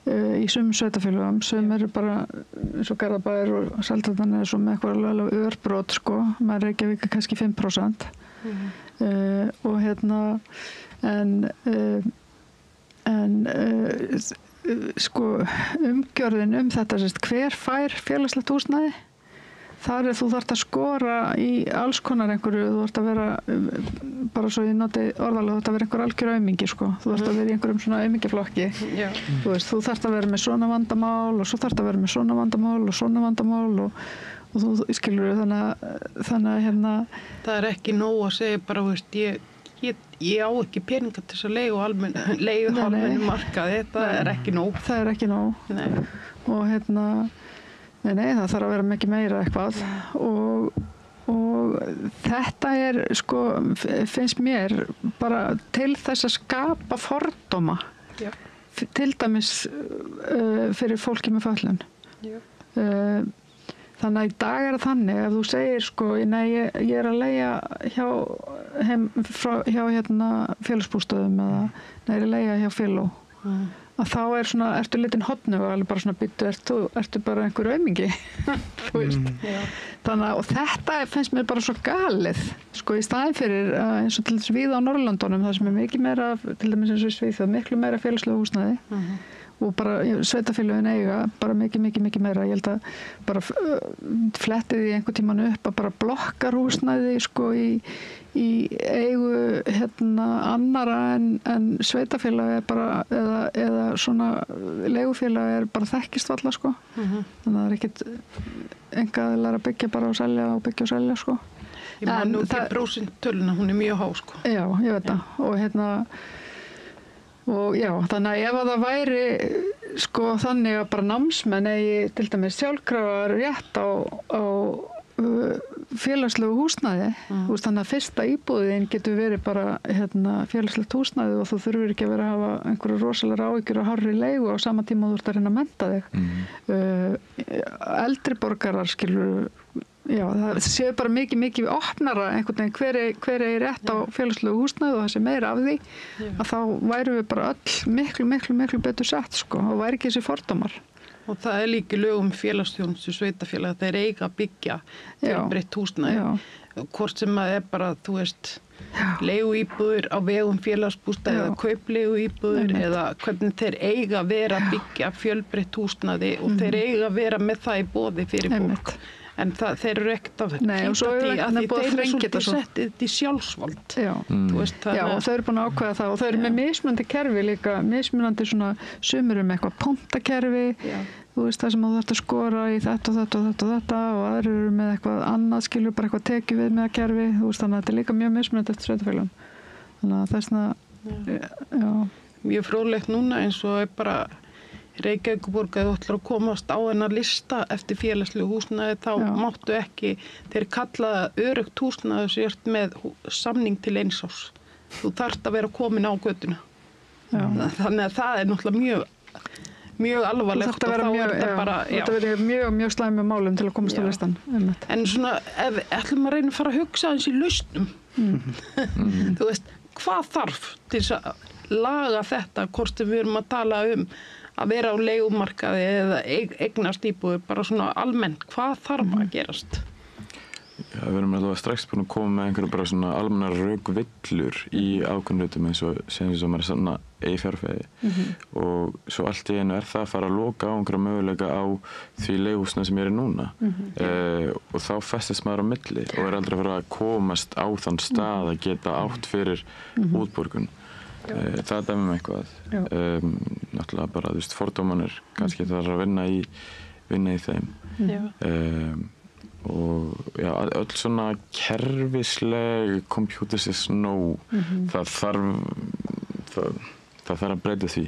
í sumum sveitarfélögum sem eru bara eins og Garðabæir og Seltjarnarnes er svo með eitthvað alveg örbrot maður Reykjavík kannski 5% og umgjörðin þetta hver fær félagslegt húsnæði þar þú þarft að skora í alls konar einhverju, þú þarft að vera bara svo ég noti orðalega, þú þarft að vera einhver algjör aumingi þú þarft að vera í einhverjum svona aumingiflokki þú þarft að vera með svona vandamál og svo þarft að vera með svona vandamál og þú skilur þannig að það er ekki nóg að segja bara ég á ekki peninga til þess að leigu almennu markaði, það er ekki nóg. Og Nei, það þarf að vera mikið meira eitthvað og þetta er finnst mér bara til þess að skapa fordóma til dæmis fyrir fólki með fötlun. Þannig að í dag það þannig ef þú segir sko, nei, ég að leigja hjá félagsbústöðum eða nei, ég að leigja hjá féló að þá svona, ertu litin hotnu og alveg bara svona býttu, ertu bara einhver aumingi þú veist. Þannig að og þetta finnst mér bara svo galið sko í staðin fyrir eins og til þess við á Norðurlöndunum það sem mikið meira, til dæmis eins og í Svíþjóð, miklu meira félagslegu húsnæði og bara sveitarfélögin eiga bara mikið meira, ég held að bara flettið í einhvern tímann upp að bara blokkarhúsnæði sko í eigu annara en sveitarfélag bara eða svona leigufélag bara þekkist valla sko. Þannig að það ekkert engaðilega að byggja bara og selja og byggja og selja sko. Ég man nú ekki prósentöluna, hún mjög há sko. Já, ég veit það og já, þannig að ef það væri sko þannig að bara námsmenn eigi til dæmis sjálfkrafa rétt á félagslegu húsnæði þannig að fyrsta íbúðin getur verið bara félagslegt húsnæði og þú þurfur ekki að vera að hafa einhverju rosalega áhyggjur og hárri leigu á sama tíma þú ert að reyna að mennta þig eldri borgarar skilur já, það séu bara mikið opnara einhvern veginn hver er rétt á félagslegu húsnæði og það sé meira af því að þá væru við bara öll miklu betur sett sko og væri ekki þessi fordómar. Og það líka lögum félagsþjónustu sveitafélag þeir eiga að byggja fjölbreytt húsnæði. Hvort sem að bara, þú veist, leiguíbúðir á vegum félagsbústaða eða kaupleiguíbúðir eða hvernig þeir eiga að vera að byggja fjölbreytt húsnæði og þeir eiga að vera með það í boði fyrir fólk. En þeir eru ekkert að kýta því að þeir eru svolítið settið þetta í sjálfsvald. Veist, já, og þau eru búin að ákveða það og þau eru með mismunandi kerfi líka, mismunandi svona sumir með eitthvað punktakerfi, þú veist það sem þú þarft að skora í þetta og aðrir eru með eitthvað annað skilur bara eitthvað tekið við með að kerfi, þú veist þannig að þetta er líka mjög mismunandi eftir sveitarfélögum. Þannig að það er svona, mjög fróðlegt núna eins og bara Reykjavíkurborg að þú ætlar að komast á hennar lista eftir félagslegu húsnæði þá máttu ekki, þeir kallaða öruggt húsnæði sért með samning til 1 árs. Þú þarft að vera komin á götuna. Þannig að það er náttúrulega mjög alvarlegt og þá er þetta bara þetta verður mjög slæmi málum til að komast á listan. En svona, ef ætlum að reyna að fara að hugsa eins í lausnum þú veist, hvað þarf til að laga þetta, hvort við erum að tala að vera á leigumarkaði eða eignast íbúðir, bara svona almennt, hvað þarf að gerast? Já, við erum alveg strax búin að koma með einhverju bara svona almennar rökvillur í ákveðnutum eins og sem er svona fjárfæði og svo allt í einu það að fara að loka á einhverja möguleika á því leiguhúsnæði sem er núna og þá festist maður á milli og er aldrei að fara að komast á þann stað að geta átt fyrir útborgun. Það dæmum eitthvað náttúrulega bara, þú veist, fordómanir kannski það að vinna í þeim og já, öll svona kerfisleg computer says no það þarf að breyta því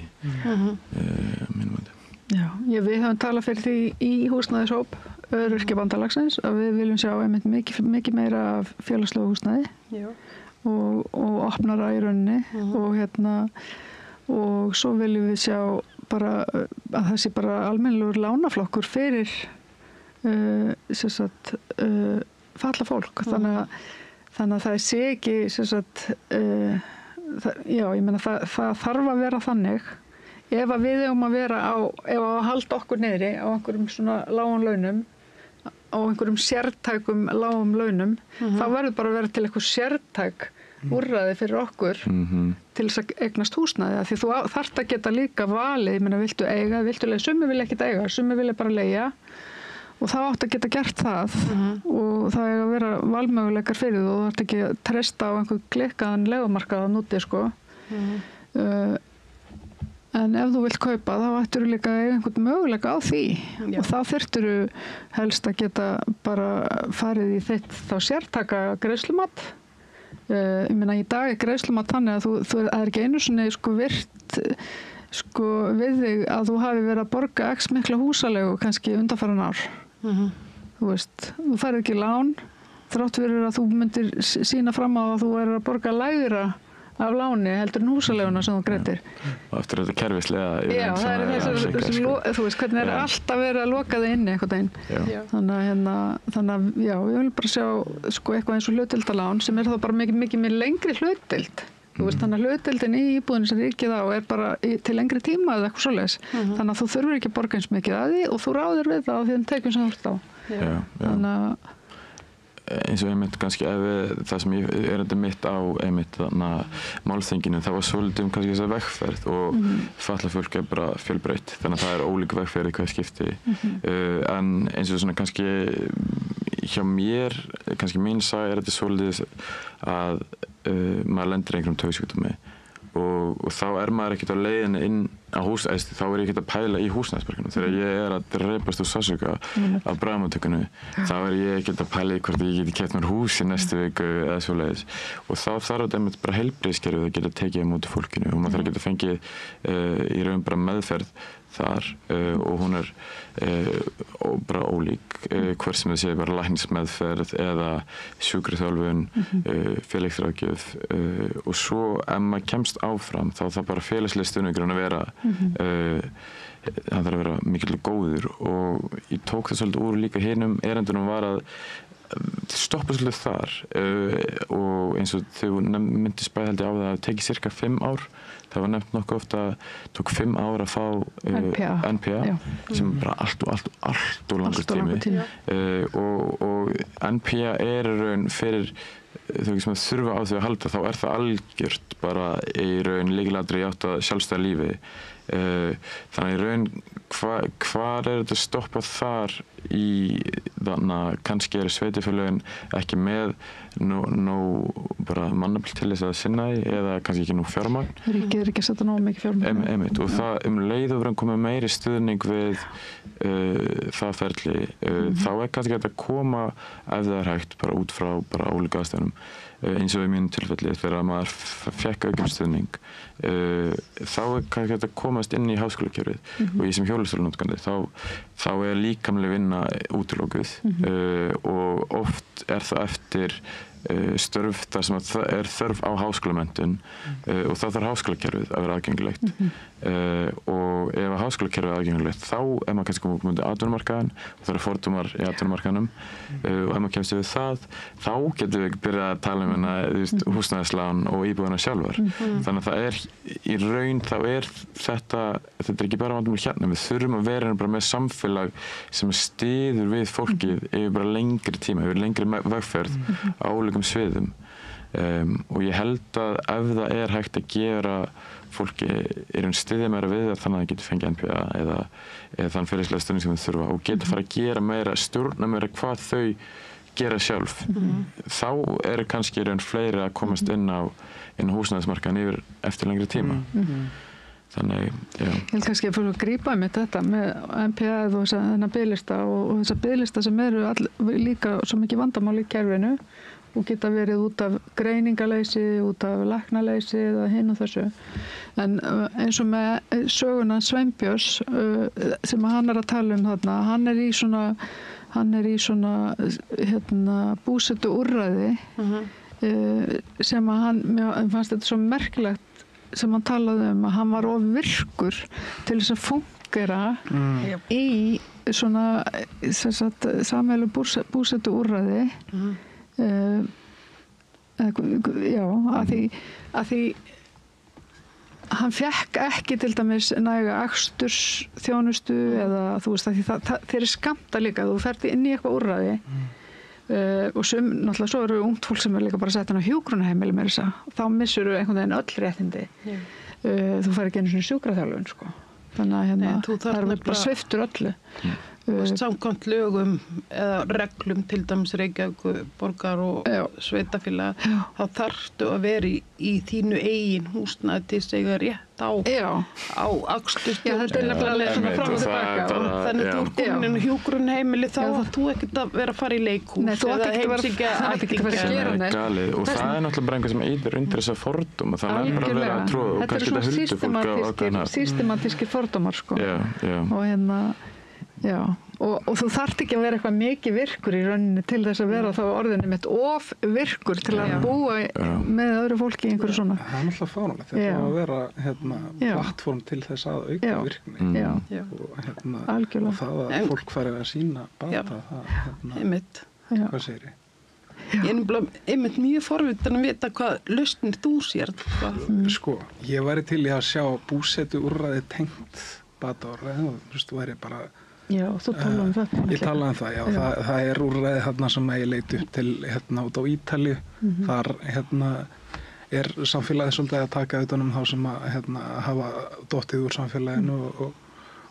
mínum veginn. Já, við höfum talað fyrir því í húsnæðishóp Öryrkjabandalagsins að við viljum sjá einmitt mikið meira af félagslegu húsnæði og opnara í rauninni og svo viljum við sjá bara að það sé bara almennilegur lánaflokkur fyrir falla fólk þannig að það sé ekki ég meina það þarf að vera þannig ef að við eigum að vera ef að halda okkur niðri á einhverjum svona lágum launum á einhverjum sértækum lágum launum þá verður bara að vera til eitthvað sértæk úrræði fyrir okkur til þess að eignast húsnæði því þú þarft að geta líka valið, ég meina viltu eiga, sumir vilja ekkert eiga, sumir vilja bara leigja og þá átt að geta gert það og það er að vera valmöguleikar fyrir þú þarft ekki að treysta á einhver klikkaðan leigumarkaðan úti sko en ef þú vilt kaupa þá ættir þú líka einhvern möguleika á því og þá þyrftir þú helst að geta bara farið í þitt þá sértaka greiðslumat ég meina í dag er greiðslumat þannig að þú er ekki einu sinni sko virt sko við þig að þú hafi verið að borga x mikla húsalegu kannski undanfarin ár þú veist, þú færð ekki lán þrátt fyrir að þú myndir sýna fram á að þú er að borga lægra af láni heldur en húsaleguna sem þú greiddir. Og eftir þetta kerfislega Já, það er þessi, þú veist, hvernig er alltaf verið að loka það inni einhvern veginn. Þannig að, já, við viljum bara sjá sko eitthvað eins og hlutdeildarlán sem er þá bara mikið með lengri hlutdeild. Þú veist, þannig að hlutdeildin í íbúðinni sem ríkið á er bara til lengri tíma eða eitthvað svoleiðis. Þannig að þú þurfir ekki að borga eins mikið að því og þú ráðir við það á því tekjum sem þú ert á. Þannig að eins og einmitt kannski það sem ég þetta mitt á einmitt þarna málþinginu, það var svolítið kannski þessa vegferð og fatlað fólk er bara fjölbreytt, þannig að það er ólík vegferð í hvað skipti en eins og svona kannski hjá mér, kannski mín saga er þetta svolítið að maður lendir einhverjum taugasjúkdómi og þá er maður ekkert á leiðinni inn á húsnæðis, þá er ég ekkert að pæla í húsnæðismarkaðnum. Þegar ég er að drepast úr sársauka á bráðamóttökunni, þá er ég ekkert að pæla í hvort ég geti keypt mér hús í næstu viku eða svoleiðis. Og þá þarf þetta einmitt bara heilbrigðiskerfið að geta tekið á móti fólkinu og maður þarf að geta fengið í raun bara meðferð þar og hún er bara ólík hvort sem það sé bara læknismeðferð eða sjúkraþjálfun, félagsráðgjöf og svo ef maður kemst áfram þá þarf bara félagslega stuðningurinn að vera það þarf að vera mikil góður og ég tók það svolítið úr líka hinum erindunum var að stoppa svolítið þar og eins og þau myndist bæði held ég á það að tekið cirka 5 ár. Það var nefnt nokkuð ofta tók 5 ár að fá NPA sem bara allt og langur tími og NPA er í raun fyrir þau sem þurfa á því að halda þá er það algjört bara í raun lykilatriði í átt að sjálfstæða lífi þannig í raun hvar er þetta stoppað þar í þannig að kannski eru sveitarfélögin ekki með nóg bara mannafl til þess að sinna því eða kannski ekki nóg fjármagn. Ríkið er ekki að setja nóg mikið fjármagn. Einmitt og það leið og verður komið meiri stuðning við það ferli þá er kannski hægt að koma ef það er hægt bara út frá bara ólíka aðstæðum eins og í mínu tilfelli þegar maður fékk aukinn stuðning þá er kannski hægt að komast inn í háskólakerfið og ég sem hjólastólanotkandi þá er líkamleg vinna útilokuð og oft er það eftir störf þar sem að það er þörf á háskólamenntun og þá þarf háskólakerfið að vera aðgengilegt og ef að háskólakerfið er aðgengilegt þá er maður kannski komið út í atvinnumarkaðinn og það eru fordómar í atvinnumarkaðnum og ef maður kemst við það þá getum við byrjað að tala húsnæðislán og íbúðina sjálfar þannig að það er í raun þá er þetta er ekki bara vandamál hérna við þurfum að vera bara með samfélag sem styður við fólkið yfir bara lengri tíma yfir lengri vegferð á sviðum og ég held að ef það er hægt að gera fólki styðja meira við það þannig að það getur fengið NPA eða þann félagslega stuðning sem þau þurfa og getur fara að gera meira, stjórna meira hvað þau gera sjálf þá eru kannski fleiri að komast inn á húsnæðismarkaðinn yfir eftir lengri tíma þannig, já. Ég held kannski að fyrir að grípa með þetta með NPA og þennan biðlista og þessa biðlista sem eru líka svo mikið vandamál í kerfinu og geta verið út af greiningaleysi, út af læknaleysi eða hinn og þessu. En eins og með söguna Sveinbjörns sem hann er að tala þarna, hann er í svona búsetu úrræði sem að mér fannst þetta svo merkilegt sem hann talaði að hann var of virkur til þess að fungera í svona sameiginlegu búsetu úrræði að því hann fékk ekki til dæmis næga akstursþjónustu eða þú veist að þeir eru skamta líka þú ferð inn í eitthvað úrræði og náttúrulega svo eru ungt fólk sem er líka bara sett inn á hjúkrunarheimili með þessa þá missur þú einhvern veginn öll réttindi þú fær ekki einu svona sjúkraþjálfun sko þannig að það er bara sviptur öllu samkvæmt lögum eða reglum til dæmis Reykjavíkurborgar og sveitafélaga þá þarftu að vera í þínu eigin húsnæði til þess að eiga rétt á akstursstjórn þetta er nefnilega svona fram og tilbaka þannig að þú er komin í hjúkrunarheimili þá þú ekkert að vera að fara í leikhús eða heimsíkja og það er náttúrulega bara einhver sem eitir undir þessa fordóma þannig að bara vera að trúa og kannski þetta huldu fólk á systematískir fordómar sko og Já, og þú þarft ekki að vera eitthvað mikið virkur í rauninni til þess að vera þá orðinni mitt of virkur til að búa með öðru fólki í einhverju svona. Það náttúrulega fáránlegt. Þetta að vera plattform til þess að auka virkni. Og það að fólk fari að sína bata, hvað segir ég? Ég er einmitt mjög forvitin að vita hvað lausnir þú sér. Sko, ég væri til í að sjá búsetu úrræði tengt bataúrræði og þú væri bara... Já, þú talaði þetta. Ég talaði það, já. Það er úrræði þarna sem ég leit upp til út á Ítalíu. Þar er samfélagið svolítið að taka utan þá sem að hafa dottið úr samfélaginu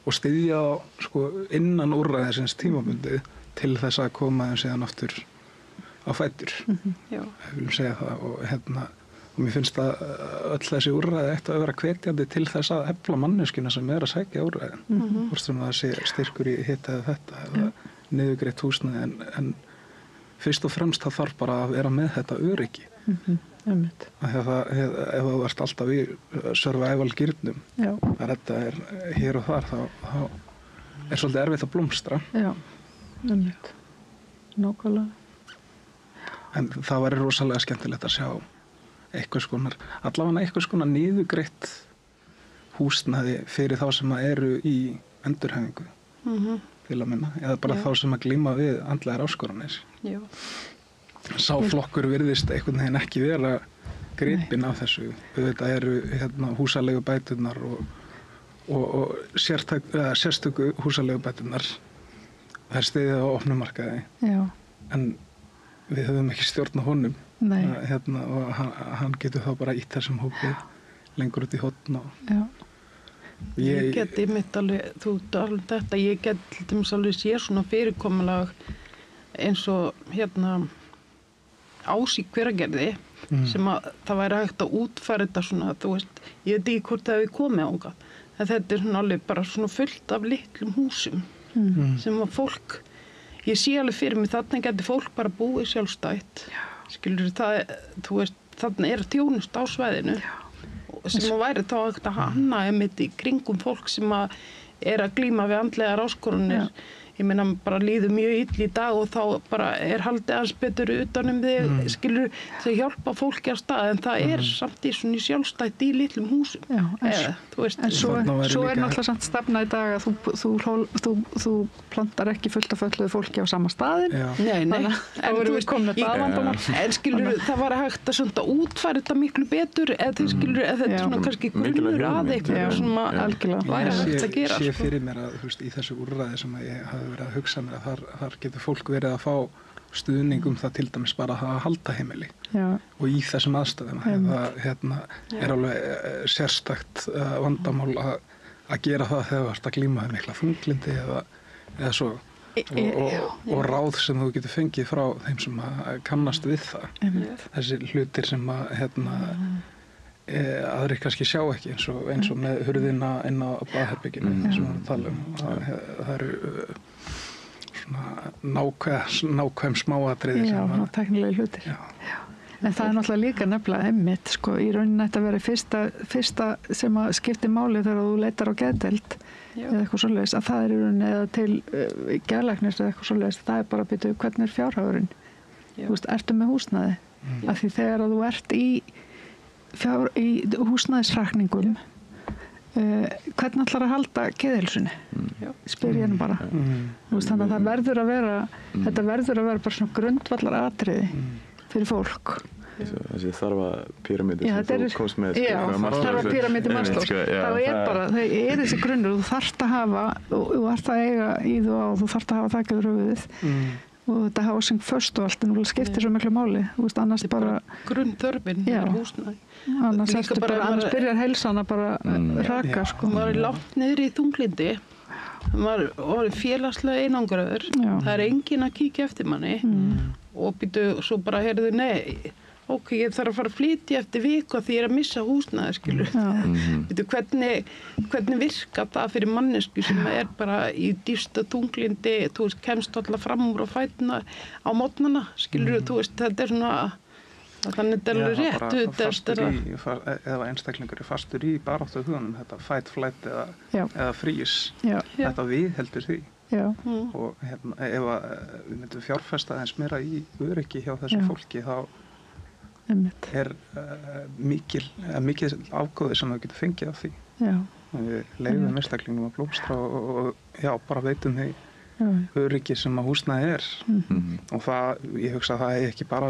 og styðja sko, innan úrræðisins tímabundið til þess að koma þeim síðan aftur á fætur. Ég vil segja það og mér finnst að öll þessi úrræði ættu að vera hvetjandi til þess að efla manneskjuna sem er að sækja úrræðin. Hvort sem það sé styrkur í hitt eða þetta eða niðurgreitt húsnæði en fyrst og fremst það þarf bara að vera með þetta öryggi. Ef þú ert alltaf í survival gírnum að þetta er hér og þar þá er svolítið erfitt að blómstra. Já, nákvæmlega. En það væri rosalega skemmtilegt að sjá allavega einhvers konar niðurgreitt húsnæði fyrir þá sem eru í endurhæfingu til að minna, eða bara þá sem að glíma við andlegar áskoranir. Sá flokkur virðist einhvern veginn ekki vera gripinn af þessu. Þetta eru húsalegu bæturnar og sérstöku húsalegu bæturnar. Það er stiðið á opnum markaði. En við höfum ekki stjórn á honum. Og hann getur þá bara ítt þessum hópi lengur út í hotn ég get einmitt alveg þetta, ég get til dæmis alveg sér svona fyrirkomulag eins og Ás í Hveragerði sem að það væri hægt að útfæra þetta svona, þú veist, ég veit ekki hvort það hefði komið ángað, en þetta er svona alveg bara svona fullt af litlum húsum sem að fólk, ég sé alveg fyrir mig þarna getur fólk bara búið sjálfstætt. Skilur það, þú veist, þarna er þjónusta á svæðinu sem að væri þá hægt að hanna einmitt í kringum fólk sem að er að glíma við andlegar áskorunir. Ég meina, bara líður mjög illa í dag og þá bara er haldið aðeins betur utan þig, skilur, þau hjálpa fólki á stað, en það er samt í svona sjálfstætt í litlum húsum. En svo er náttúrulega samt stefna í dag að þú plantar ekki fullt af fölluðu fólki á sama staðin. Nei. En þú veist, en skilur, það var hægt að útfæra þetta miklu betur, eða þau skilur, eða þetta er svona kannski grunnur að eitthvað sem að væri hægt að gera. Ég sé fyrir mér að, þú veist, í þessu úrræði sem að ég verið að hugsa mér að þar getur fólk verið að fá stuðning það til dæmis bara að halda heimili og í þessum aðstæðum það er alveg sérstakt vandamál að gera það þegar þú ert að glíma við mikla þunglindi eða svo og ráð sem þú getur fengið frá þeim sem kannast við það þessi hlutir sem aðrir kannski sjá ekki eins og með hurðina inn á baðherberginu sem við tala það eru svona nákvæm smáatriði tæknilega hlutir en það er náttúrulega líka nefnilega einmitt sko, í rauninni þetta verið fyrsta sem að skipti máli þegar þú leitar á geðdeild eða eitthvað svoleiðis að það er í rauninni eða til geðlæknis eða eitthvað svoleiðis það er bara að byrja hvernig er fjárhagurinn þú veist, ertu með húsnæði af því þegar þú ert í húsnæðisrakningum hvernig ætlar að halda geðheilsunni spyr ég bara þannig að það verður að vera þetta verður að vera bara svona grundvallar atriði fyrir fólk þessi þarfa píramídi sem þú komst með þarfa píramídi Maslows það er bara, það er þessi grunnur þú þarft að hafa þú þarft að eiga í þú og þú þarft að hafa þakka yfir höfuðið og þetta housing first og allt en það skiptir svo miklu máli þú veist annars bara grunnþörfin er húsnæði annars byrjar heilsan að bara raka sko maður er langt niður í þunglindi maður er félagslega einangraður það er enginn að kíkja eftir manni og býtu svo bara heyrðu nei ok, ég þarf að fara að flytja eftir viku því ég er að missa húsnæði, skilur. Býtu, hvernig virkar það fyrir mannesku sem er bara í dýpsta þunglindi, þú veist, kemst alltaf fram úr á fætina á morgnana, skilur, þú veist, þetta er svona, þannig þetta er alveg rétt. Ef einstaklingur er fastur í baráttu hugunum, þetta fight, flight eða freeze, þetta viðheldur því. Já. Og ef að við myndum fjárfesta aðeins meira í öryggi hjá þessu fólki, þá mikið ágóði sem þau getur fengið af því. Já. Við leyfum einstaklingnum að blómstra og bara veitum því öryggi sem að húsnæði og það, ég hugsa að það er ekki bara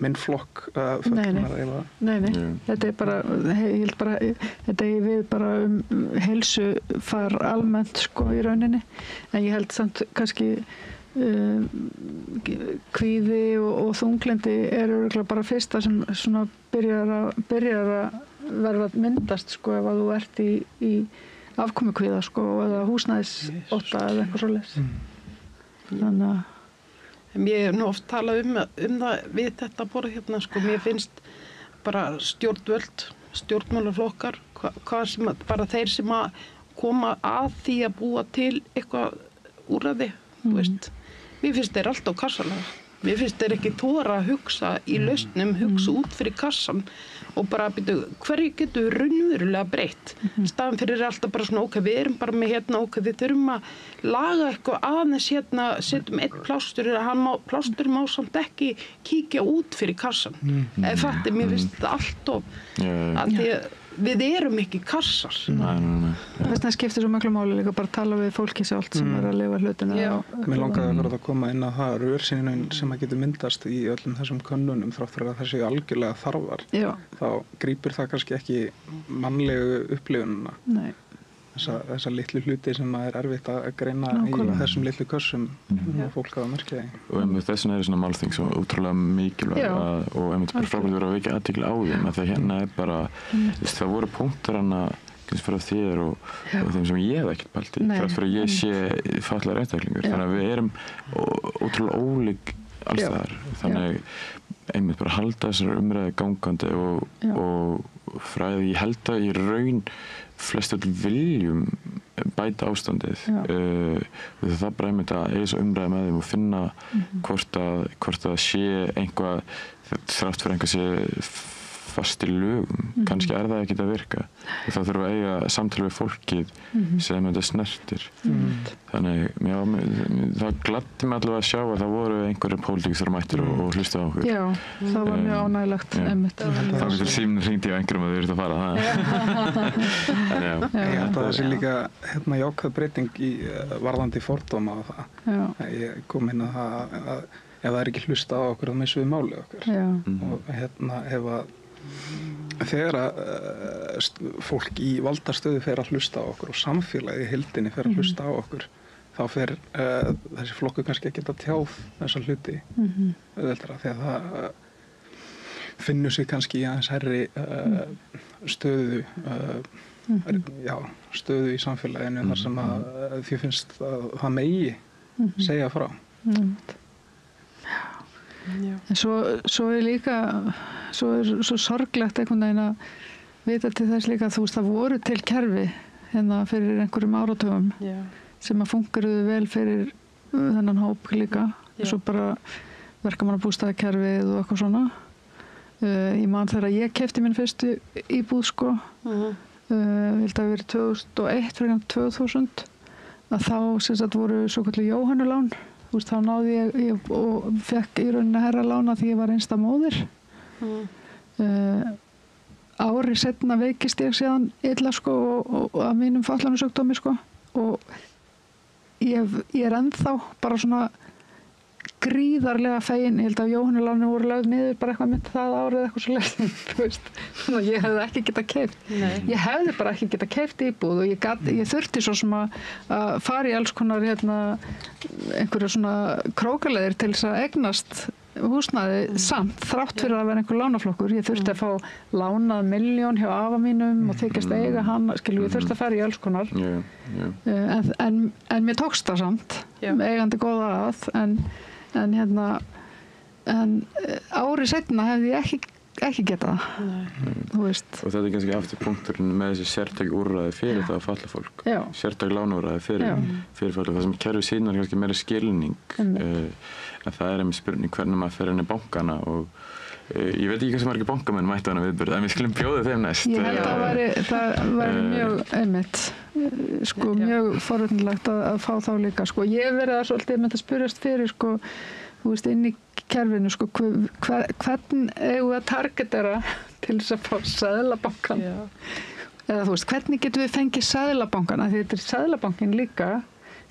minn flokk fötlunar. Nei, þetta bara, ég held bara, þetta við bara heilsufar almennt sko í rauninni, en ég held samt kannski kvíði og þunglyndi örugglega bara fyrsta sem svona byrjar að verða að myndast sko ef að þú ert í afkomukvíða sko eða húsnæðisótta eða eitthvað svoleiðis. Þannig að ég hef nú oft talað um það við þetta borð hérna sko, mér finnst bara stjórnvöld, stjórnmálaflokkar, hvað sem bara þeir sem að koma að því að búa til eitthvað úrræði, þú veist. Mér finnst þeir alltaf kassalega. Mér finnst þeir ekki þora að hugsa í lausnum, hugsa út fyrir kassan og bara byrju, hverju getum við raunverulega breytt? Staðan fyrir alltaf bara svona, ok, við erum bara með hérna, ok, við þurfum að laga eitthvað aðeins hérna, setjum einn plástur, plástur má samt ekki kíkja út fyrir kassan. Mér finnst þetta alltof, að því að við erum ekki kassar. Þess vegna skiptir svo miklu máli líka bara að tala við fólki sjálft sem að lifa hlutina. Mér langaði að koma inn að það rörsýnin sem að getur myndast í öllum þessum könnunum þrátt fyrir að það séu algjörlega þarfar. Þá grípur það kannski ekki mannlegu upplifunina. Nei. Þessa litlu hluti sem er erfitt að greina í þessum litlu kössum og fólk að merkja því. Og þess vegna svona málþing svo ótrúlega mikilvæg og bara frábært vera að vekja athygli á þeim, að það hérna bara, það voru punktar hana frá þér og þeim sem ég hef ekkert pælt í, þrátt fyrir að ég sé fatlaður einstaklingur, þannig að við erum ótrúlega ólík alls staðar, þannig einmitt bara halda þessar umræðu gangandi og fræði, ég held að í raun flestöll viljum bæta ástandið og það bara einmitt að eiga svo umræði með þeim og finna hvort að sé einhvað þrátt fyrir einhvað sé fast í lögum, kannski það ekkert að virka og þá þurfum við að eiga samtal við fólkið sem þetta snertir. Þannig, það gladdi mig allavega að sjá að það voru einhverjir pólitíkusar mættir og hlusta á okkur. Já, það var mjög ánægilegt einmitt. Það getur síminn hringdi á einhverjum að þau eru að fara. Ég held að það sé líka jákvæð breyting í varðandi fordóma á það. Ég kom inn að það að ef það ekki hlusta á okkur þá missum við málið okkar. Og ef að þegar að fólk í valdastöðu fer að hlusta á okkur og samfélagið í heildinni fer að hlusta á okkur, þá fer þessi flokkur kannski ekki að tjáð þessa hluti auðveldara, þegar það finnur sig kannski í aðeins hærri stöðu í samfélaginu þar sem að því finnst að það megi segja frá. En svo er líka svo sorglegt einhvern veginn að vita til þess líka að þú veist það voru til kerfi hérna fyrir einhverjum áratugum sem að fungeruðu vel fyrir þennan hóp líka eins og bara verkamannabústaðakerfið og eitthvað svona. Ég man þegar ég keypti minn fyrstu íbúð sko held að verið 2001 fyrir 2000 að þá sem sagt voru svokölluð Jóhannulán. Þú veist, þá náði ég og fekk í rauninni herralána því ég var einsta móðir. Ári seinna veikist ég síðan illa sko og af mínum fatlaðarsjúkdómi sko og ég er ennþá bara svona gríðarlega fegin. Ég held að Jóhannulánin voru lögð niður bara eitthvað mitt það árið eitthvað svo leiðin, þú veist. Þannig að ég hefði ekki getað keypt. Ég hefði bara ekki getað keypt íbúð og ég þurfti svo sem að fara í alls konar einhverja svona krókaleiðir til þess að eignast húsnæði samt þrátt fyrir að vera einhver lánaflokkur. Ég þurfti að fá lánað 1 milljón hjá afa mínum og þykjast eiga hann, ég þurfti að fara í alls konar. En mér tókst það samt, eigandi góða að, en ári seinna hefði ég ekki getað það, þú veist. Og þetta er kannski aftur punkturinn með þessi sértæk úrræði fyrir það að falla fólk. Sértæk lánúrræði fyrir falla. Það sem kerfið sýnar kannski meira skilning. En það einmitt spurning hvernig maður fer inn í bankana og ég veit ekki hversu margir bankamenn mættu hana viðburð, en við skulum bjóða þeim næst. Ég held að það væri mjög einmitt, sko, mjög forvitnilegt að fá þá líka, sko. Ég hef verið að svolítið með að spyrjast fyrir, sko, þú veist, inn í kerfinu, sko, hvernig eigum við að targetera til þess að fá Seðlabankann? Eða þú veist, hvernig getum við fengið Seðlabankann? Því þetta er Seðlabankinn líka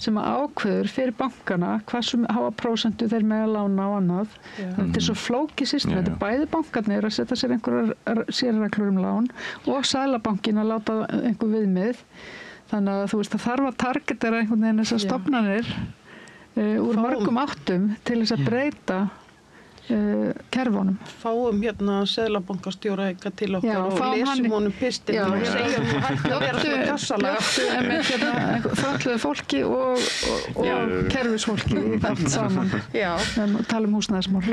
sem ákveður fyrir bankana hversu háa prósentu þeir með að lána og annað. Þetta er svo flókið system. Þetta er bæði bankarnir að setja sér einhverjar sérreglur lán og Seðlabankinn að láta einhver viðmið. Þannig að þú veist, það þarf að targetera einhvern veginn þessar stofnanir úr mörgum áttum til þess að breyta kerfunum. Fáum Seðlabankastjóra eitthvað til okkar og lesum honum pistil og segjum hægt að vera svona kassalega. Fötluðu fólki og kerfisfólki allt saman. Tala húsnæðismál.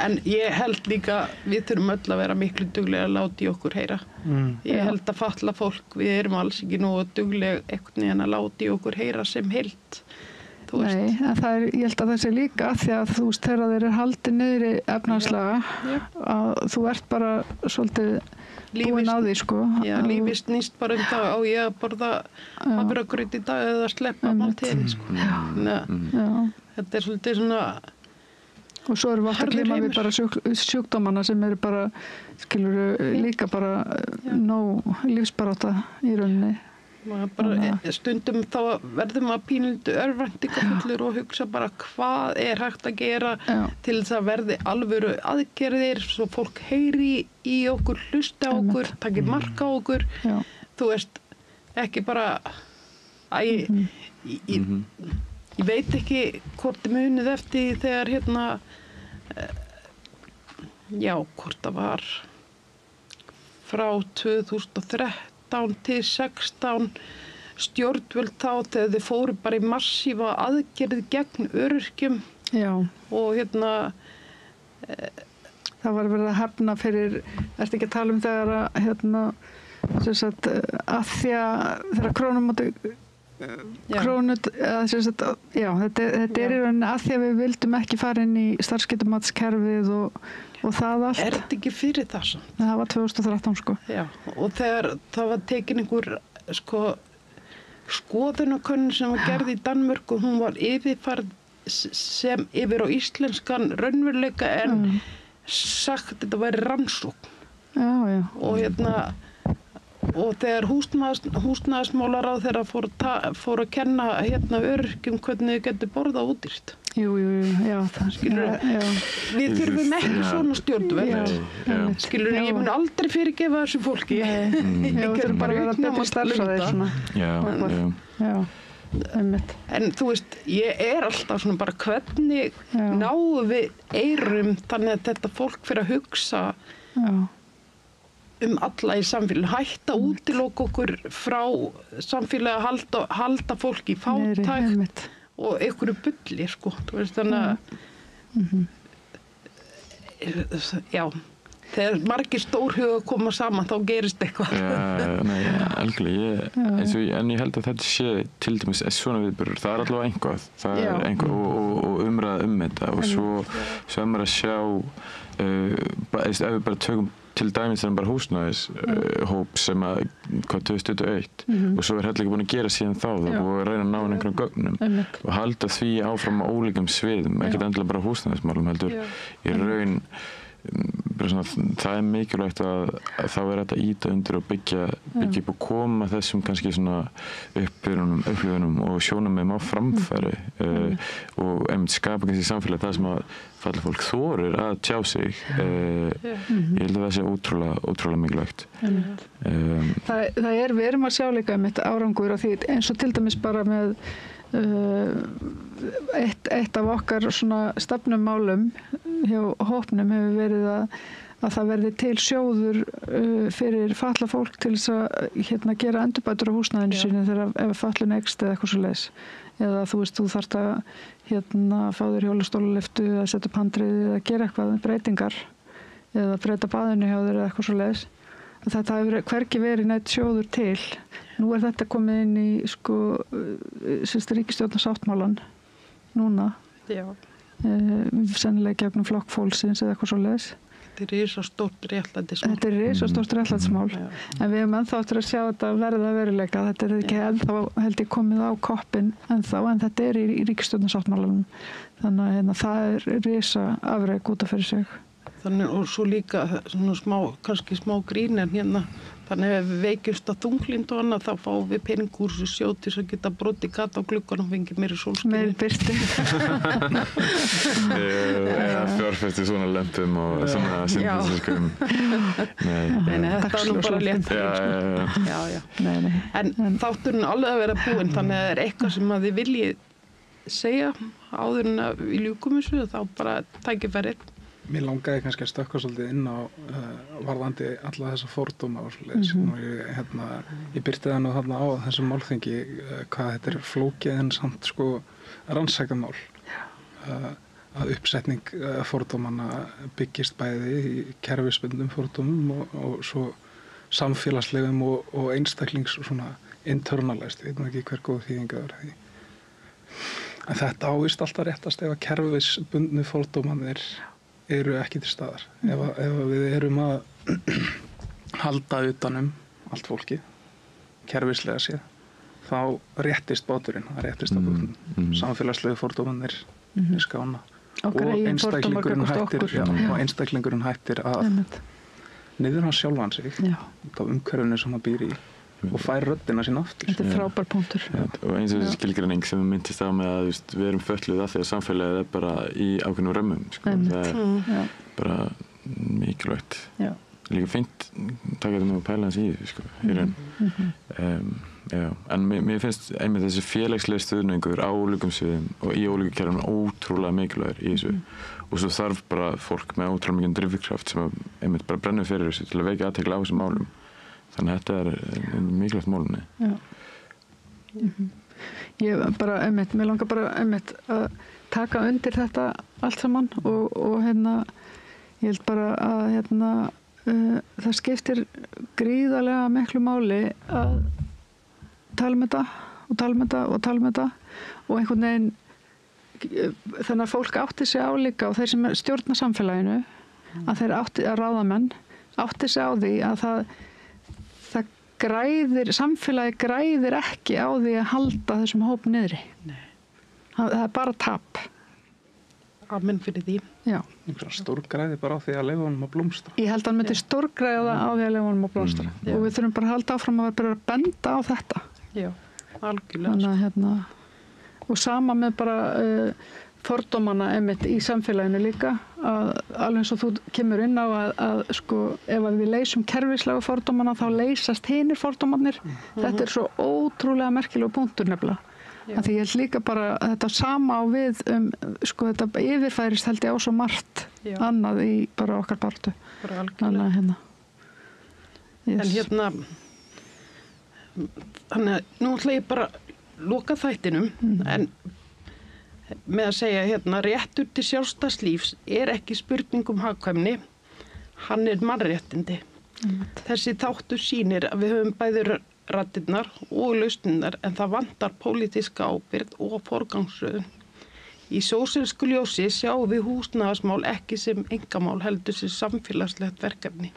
En ég held líka, við þurfum öll að vera miklu duglega að láta í okkur heyra. Ég held að fatla fólk, við erum alls ekki nógu duglega einhvern veginn að láta í okkur heyra sem heild. Nei, en ég held að það sé líka því að þú veist, þegar þeir haldið niðri efnahagslega, að þú ert bara svolítið búin á því, sko. Já, lífið snýst bara það á ég að borða hafragraut í dag eða sleppa máltíðinni, sko. Þetta er svolítið svona. Og svo erum við alltaf að glíma við bara sjúkdómana sem eru bara, líka bara nóg lífsbarátta í rauninni. Stundum þá verðum að pínuldu örvæntingafullur og hugsa bara hvað er hægt að gera til þess að verði alvöru aðgerðir svo fólk heyri í okkur, hlusta á okkur, taki mark á okkur. Þú veist, ekki bara ég veit ekki hvort þið munið eftir þegar hvort það var frá 2013 til 16 stjórnvöld þá þegar þið fóru bara í massífa aðgerð gegn öryrkjum og það var verið að hefna fyrir, ertu ekki að tala um þegar að að því að þegar krónumóti þetta er í rauninni að því að við vildum ekki fara inn í starfsgetumatskerfið og það allt. Er þetta ekki fyrir það svo? Það var 2013, sko. Já, og þegar það var tekin einhver, sko, skoðanakönnun sem var gerð í Danmörku, hún var yfirfærð sem yfir á íslenskan raunveruleika en sagt þetta væri rannsókn. Og þegar húsnæðismálaráðherra fór að kenna öryrkjum hvernig þau getur borðað ódýrt. Við þurfum ekki svona stjórnvöld. Ég mun aldrei fyrirgefa þessu fólki. Við þurfum bara að vera betri starfsræðir. En þú veist, ég er alltaf svona bara hvernig náum við eyrum þannig að þetta fólk fyrir að hugsa alla í samfélaginu, hætta að útiloka okkur frá samfélagi að halda fólki í fátækt og einhverju bulli, sko. Þú veist, þannig að þegar margir stórhuga koma saman þá gerist eitthvað. Algjörlega, en ég held að þetta sé til dæmis svona viðburður, það er allavega einhvað, það er einhvað og umræða þetta og svo er maður að sjá ef við bara tökum til dæmis þannig bara húsnæðishóp sem að 2021 og svo er heldur ekki búin að gera síðan þá það búið að reyna að ná einhverjum gögnum og halda því áfram á ólíkum sviðum, ekkert endilega bara húsnæðismálum heldur í raun það er mikilvægt að þá er þetta ýta undir og byggja upp og koma þessum kannski svona upplifunum og sjónarmiðum á framfæri og skapa kannski samfélag það sem að falla fólk þorir að tjá sig. Ég held að það sé ótrúlega mikilvægt. Við erum að sjá líka árangur af því eins og til dæmis bara með eitt af okkar svona stefnumálum hjá hópnum hefur verið að það verði til sjóður fyrir fatlað fólk til þess að gera endurbætur á húsnæðinu sínu þegar ef fatlun eykst eða eitthvað svoleiðis. Eða þú veist, þú þarft að fá þér hjólastólalyftu eða setja upp handrið eða gera eitthvað breytingar eða breyta baðinu hjá þér eða eitthvað svoleiðis. Þetta hefur hvergi verið neitt sjóður til. Nú er þetta komið inn í ríkisstjórnarsáttmálann núna. sennilega gegnum flokk fólksins eða eitthvað svoleiðis. Þetta er risastórt réttlætismál. Þetta er risastórt réttlætismál, en við höfum ennþá eftir að sjá þetta verða veruleika. Þetta er ekki ennþá, held ég, komið á koppinn ennþá, en þetta er í ríkisstjórnarsáttmálanum. Þannig að það er risa afrek út af fyrir sig. Þannig, og svo líka svona kannski smá grín, en hérna, þannig ef við veikjumst að þunglynd og annað, þá fáum við pening úr þessu sjóð til að geta brotið gat á glugganum og fengið meiri sólskini. Meiri birti. Eða fjárfesti svona lömpum og svona synthetískum. Nei, þetta var nú bara létt. Já. En þátturinn er alveg að vera búinn, þannig að það er eitthvað sem að þið viljið segja áður en að við ljúkum þessu, þá bara tækifærið. Mér langaði kannski að stökkva svolítið inn á varðandi alla þessa fordóma og svoleiðis. Ég birti það nú þarna á þessum málþingi hvað þetta er flókið en samt rannsækjamál. Að uppsetning fordómanna byggist bæði í kerfisbundnum fordómum og svo samfélagslegum og einstaklings svona internalized, ég veit ekki hver góð þýðing það er. En þetta ávist alltaf réttast ef að kerfisbundnu fordómanir eru ekki til staðar. Ef við erum að halda utanum allt fólkið, kerfislega séð, þá réttist báturinn, það réttist að búin. Samfélagslegu fordómanir skána. Og einstaklingurinn hættir að niðurna sjálfan sig út af umhverfinu sem hann býr í og fær röddina sín aftur. Þetta er frábær punktur. Og eins og þessi skilgreining sem við myndist á með að við erum fötluð af því að samfélagið er bara í ákveðnum römmum. Það er bara mikilvægt. Líka fínt taka þetta með að pæla hans í því, í raun. En mér finnst einmitt þessi félagslega stuðningur á ólíkum sviðum og í ólíku kerfum ótrúlega mikilvægur í þessu. Og svo þarf bara fólk með ótrúlega mikið drifkraft sem einmitt bara brennur fyrir þessu til að vekja athygli á þessum málum. Þannig að þetta er mikilvægt málunni. Ég bara mér langar bara að taka undir þetta allt saman og ég held bara að það skiptir gríðarlega miklu máli að tala um þetta og einhvern veginn þannig að fólk átti sig á líka og þeir sem stjórna samfélaginu að þeir ráðamenn átti sig á því að samfélagi græðir ekki á því að halda þessum hóp niðri. Það er bara tap. Amen fyrir því. Já. Stórgræði bara á því að leyfa honum að blómstra. Ég held að hann myndi stórgræða á því að leyfa honum að blómstra. Og við þurfum bara að halda áfram að vera að benda á þetta. Já, algjörlega. Þannig að og sama með bara fordómana einmitt í samfélaginu líka að alveg eins og þú kemur inn á að ef að við leysum kerfislega fordómana þá leysast hinir fordómanir. Þetta er svo ótrúlega merkilegur punktur nefnilega. Að því ég held líka bara að þetta sama á við þetta yfirfærist held ég á svo margt annað í bara okkar baráttu. Bara algjörlega. En þannig að nú ætla ég bara loka þættinum en með að segja réttur til sjálfstæðs lífs er ekki spurning um hagkvæmni, hann er mannréttindi. Þessi þáttur sýnir að við höfum bæði raddirnar og lausnirnar en það vantar pólitíska ábyrgð og forgangsröðun. Í sósíalísku ljósi sjáum við húsnæðismál ekki sem einkamál heldur sem samfélagslegt verkefni.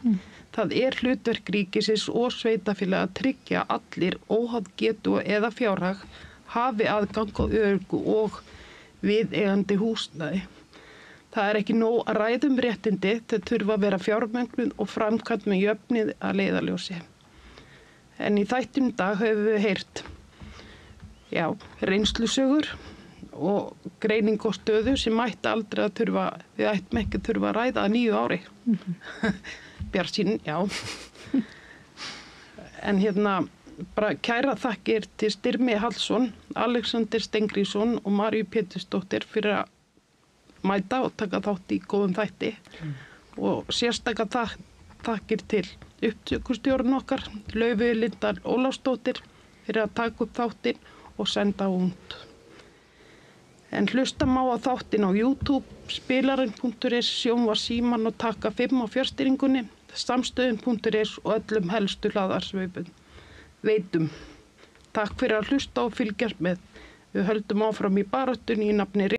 Það er hlutverk ríkisins og sveitarfélaga að tryggja allir óháð getu eða fjárhag hafi aðgang á öruggu og viðeigandi húsnæði. Það er ekki nóg að ræða réttindi, þau þurfa að vera fjármögnun og framkvæmt með jöfnið að leiðarljósi. En í þættinum í dag höfum við heyrt reynslusögur og greining og stöðu sem ætti aldrei að við ættum ekki að þurfa að ræða að 9 ári. Bjartsýn, já. En bara kæra þakkir til Styrmi Hallsson, Alexander Stengrísson og Maríu Pétursdóttir fyrir að mæta og taka þátt í góðum þætti. Og sérstaklega þakkir til upptökustjórinn okkar, Laufey Linda Ólafsdóttir, fyrir að taka upp þáttinn og senda út. En hlusta má á þáttinn á YouTube, spilarinn.is, Sjónvarp Símann og Taka 5 á fjárstýringunni, samstöðin.is og öllum helstu hlaðarsveitum. Takk fyrir að hlusta og fylgjast með. Við höldum áfram í baráttunni í nafni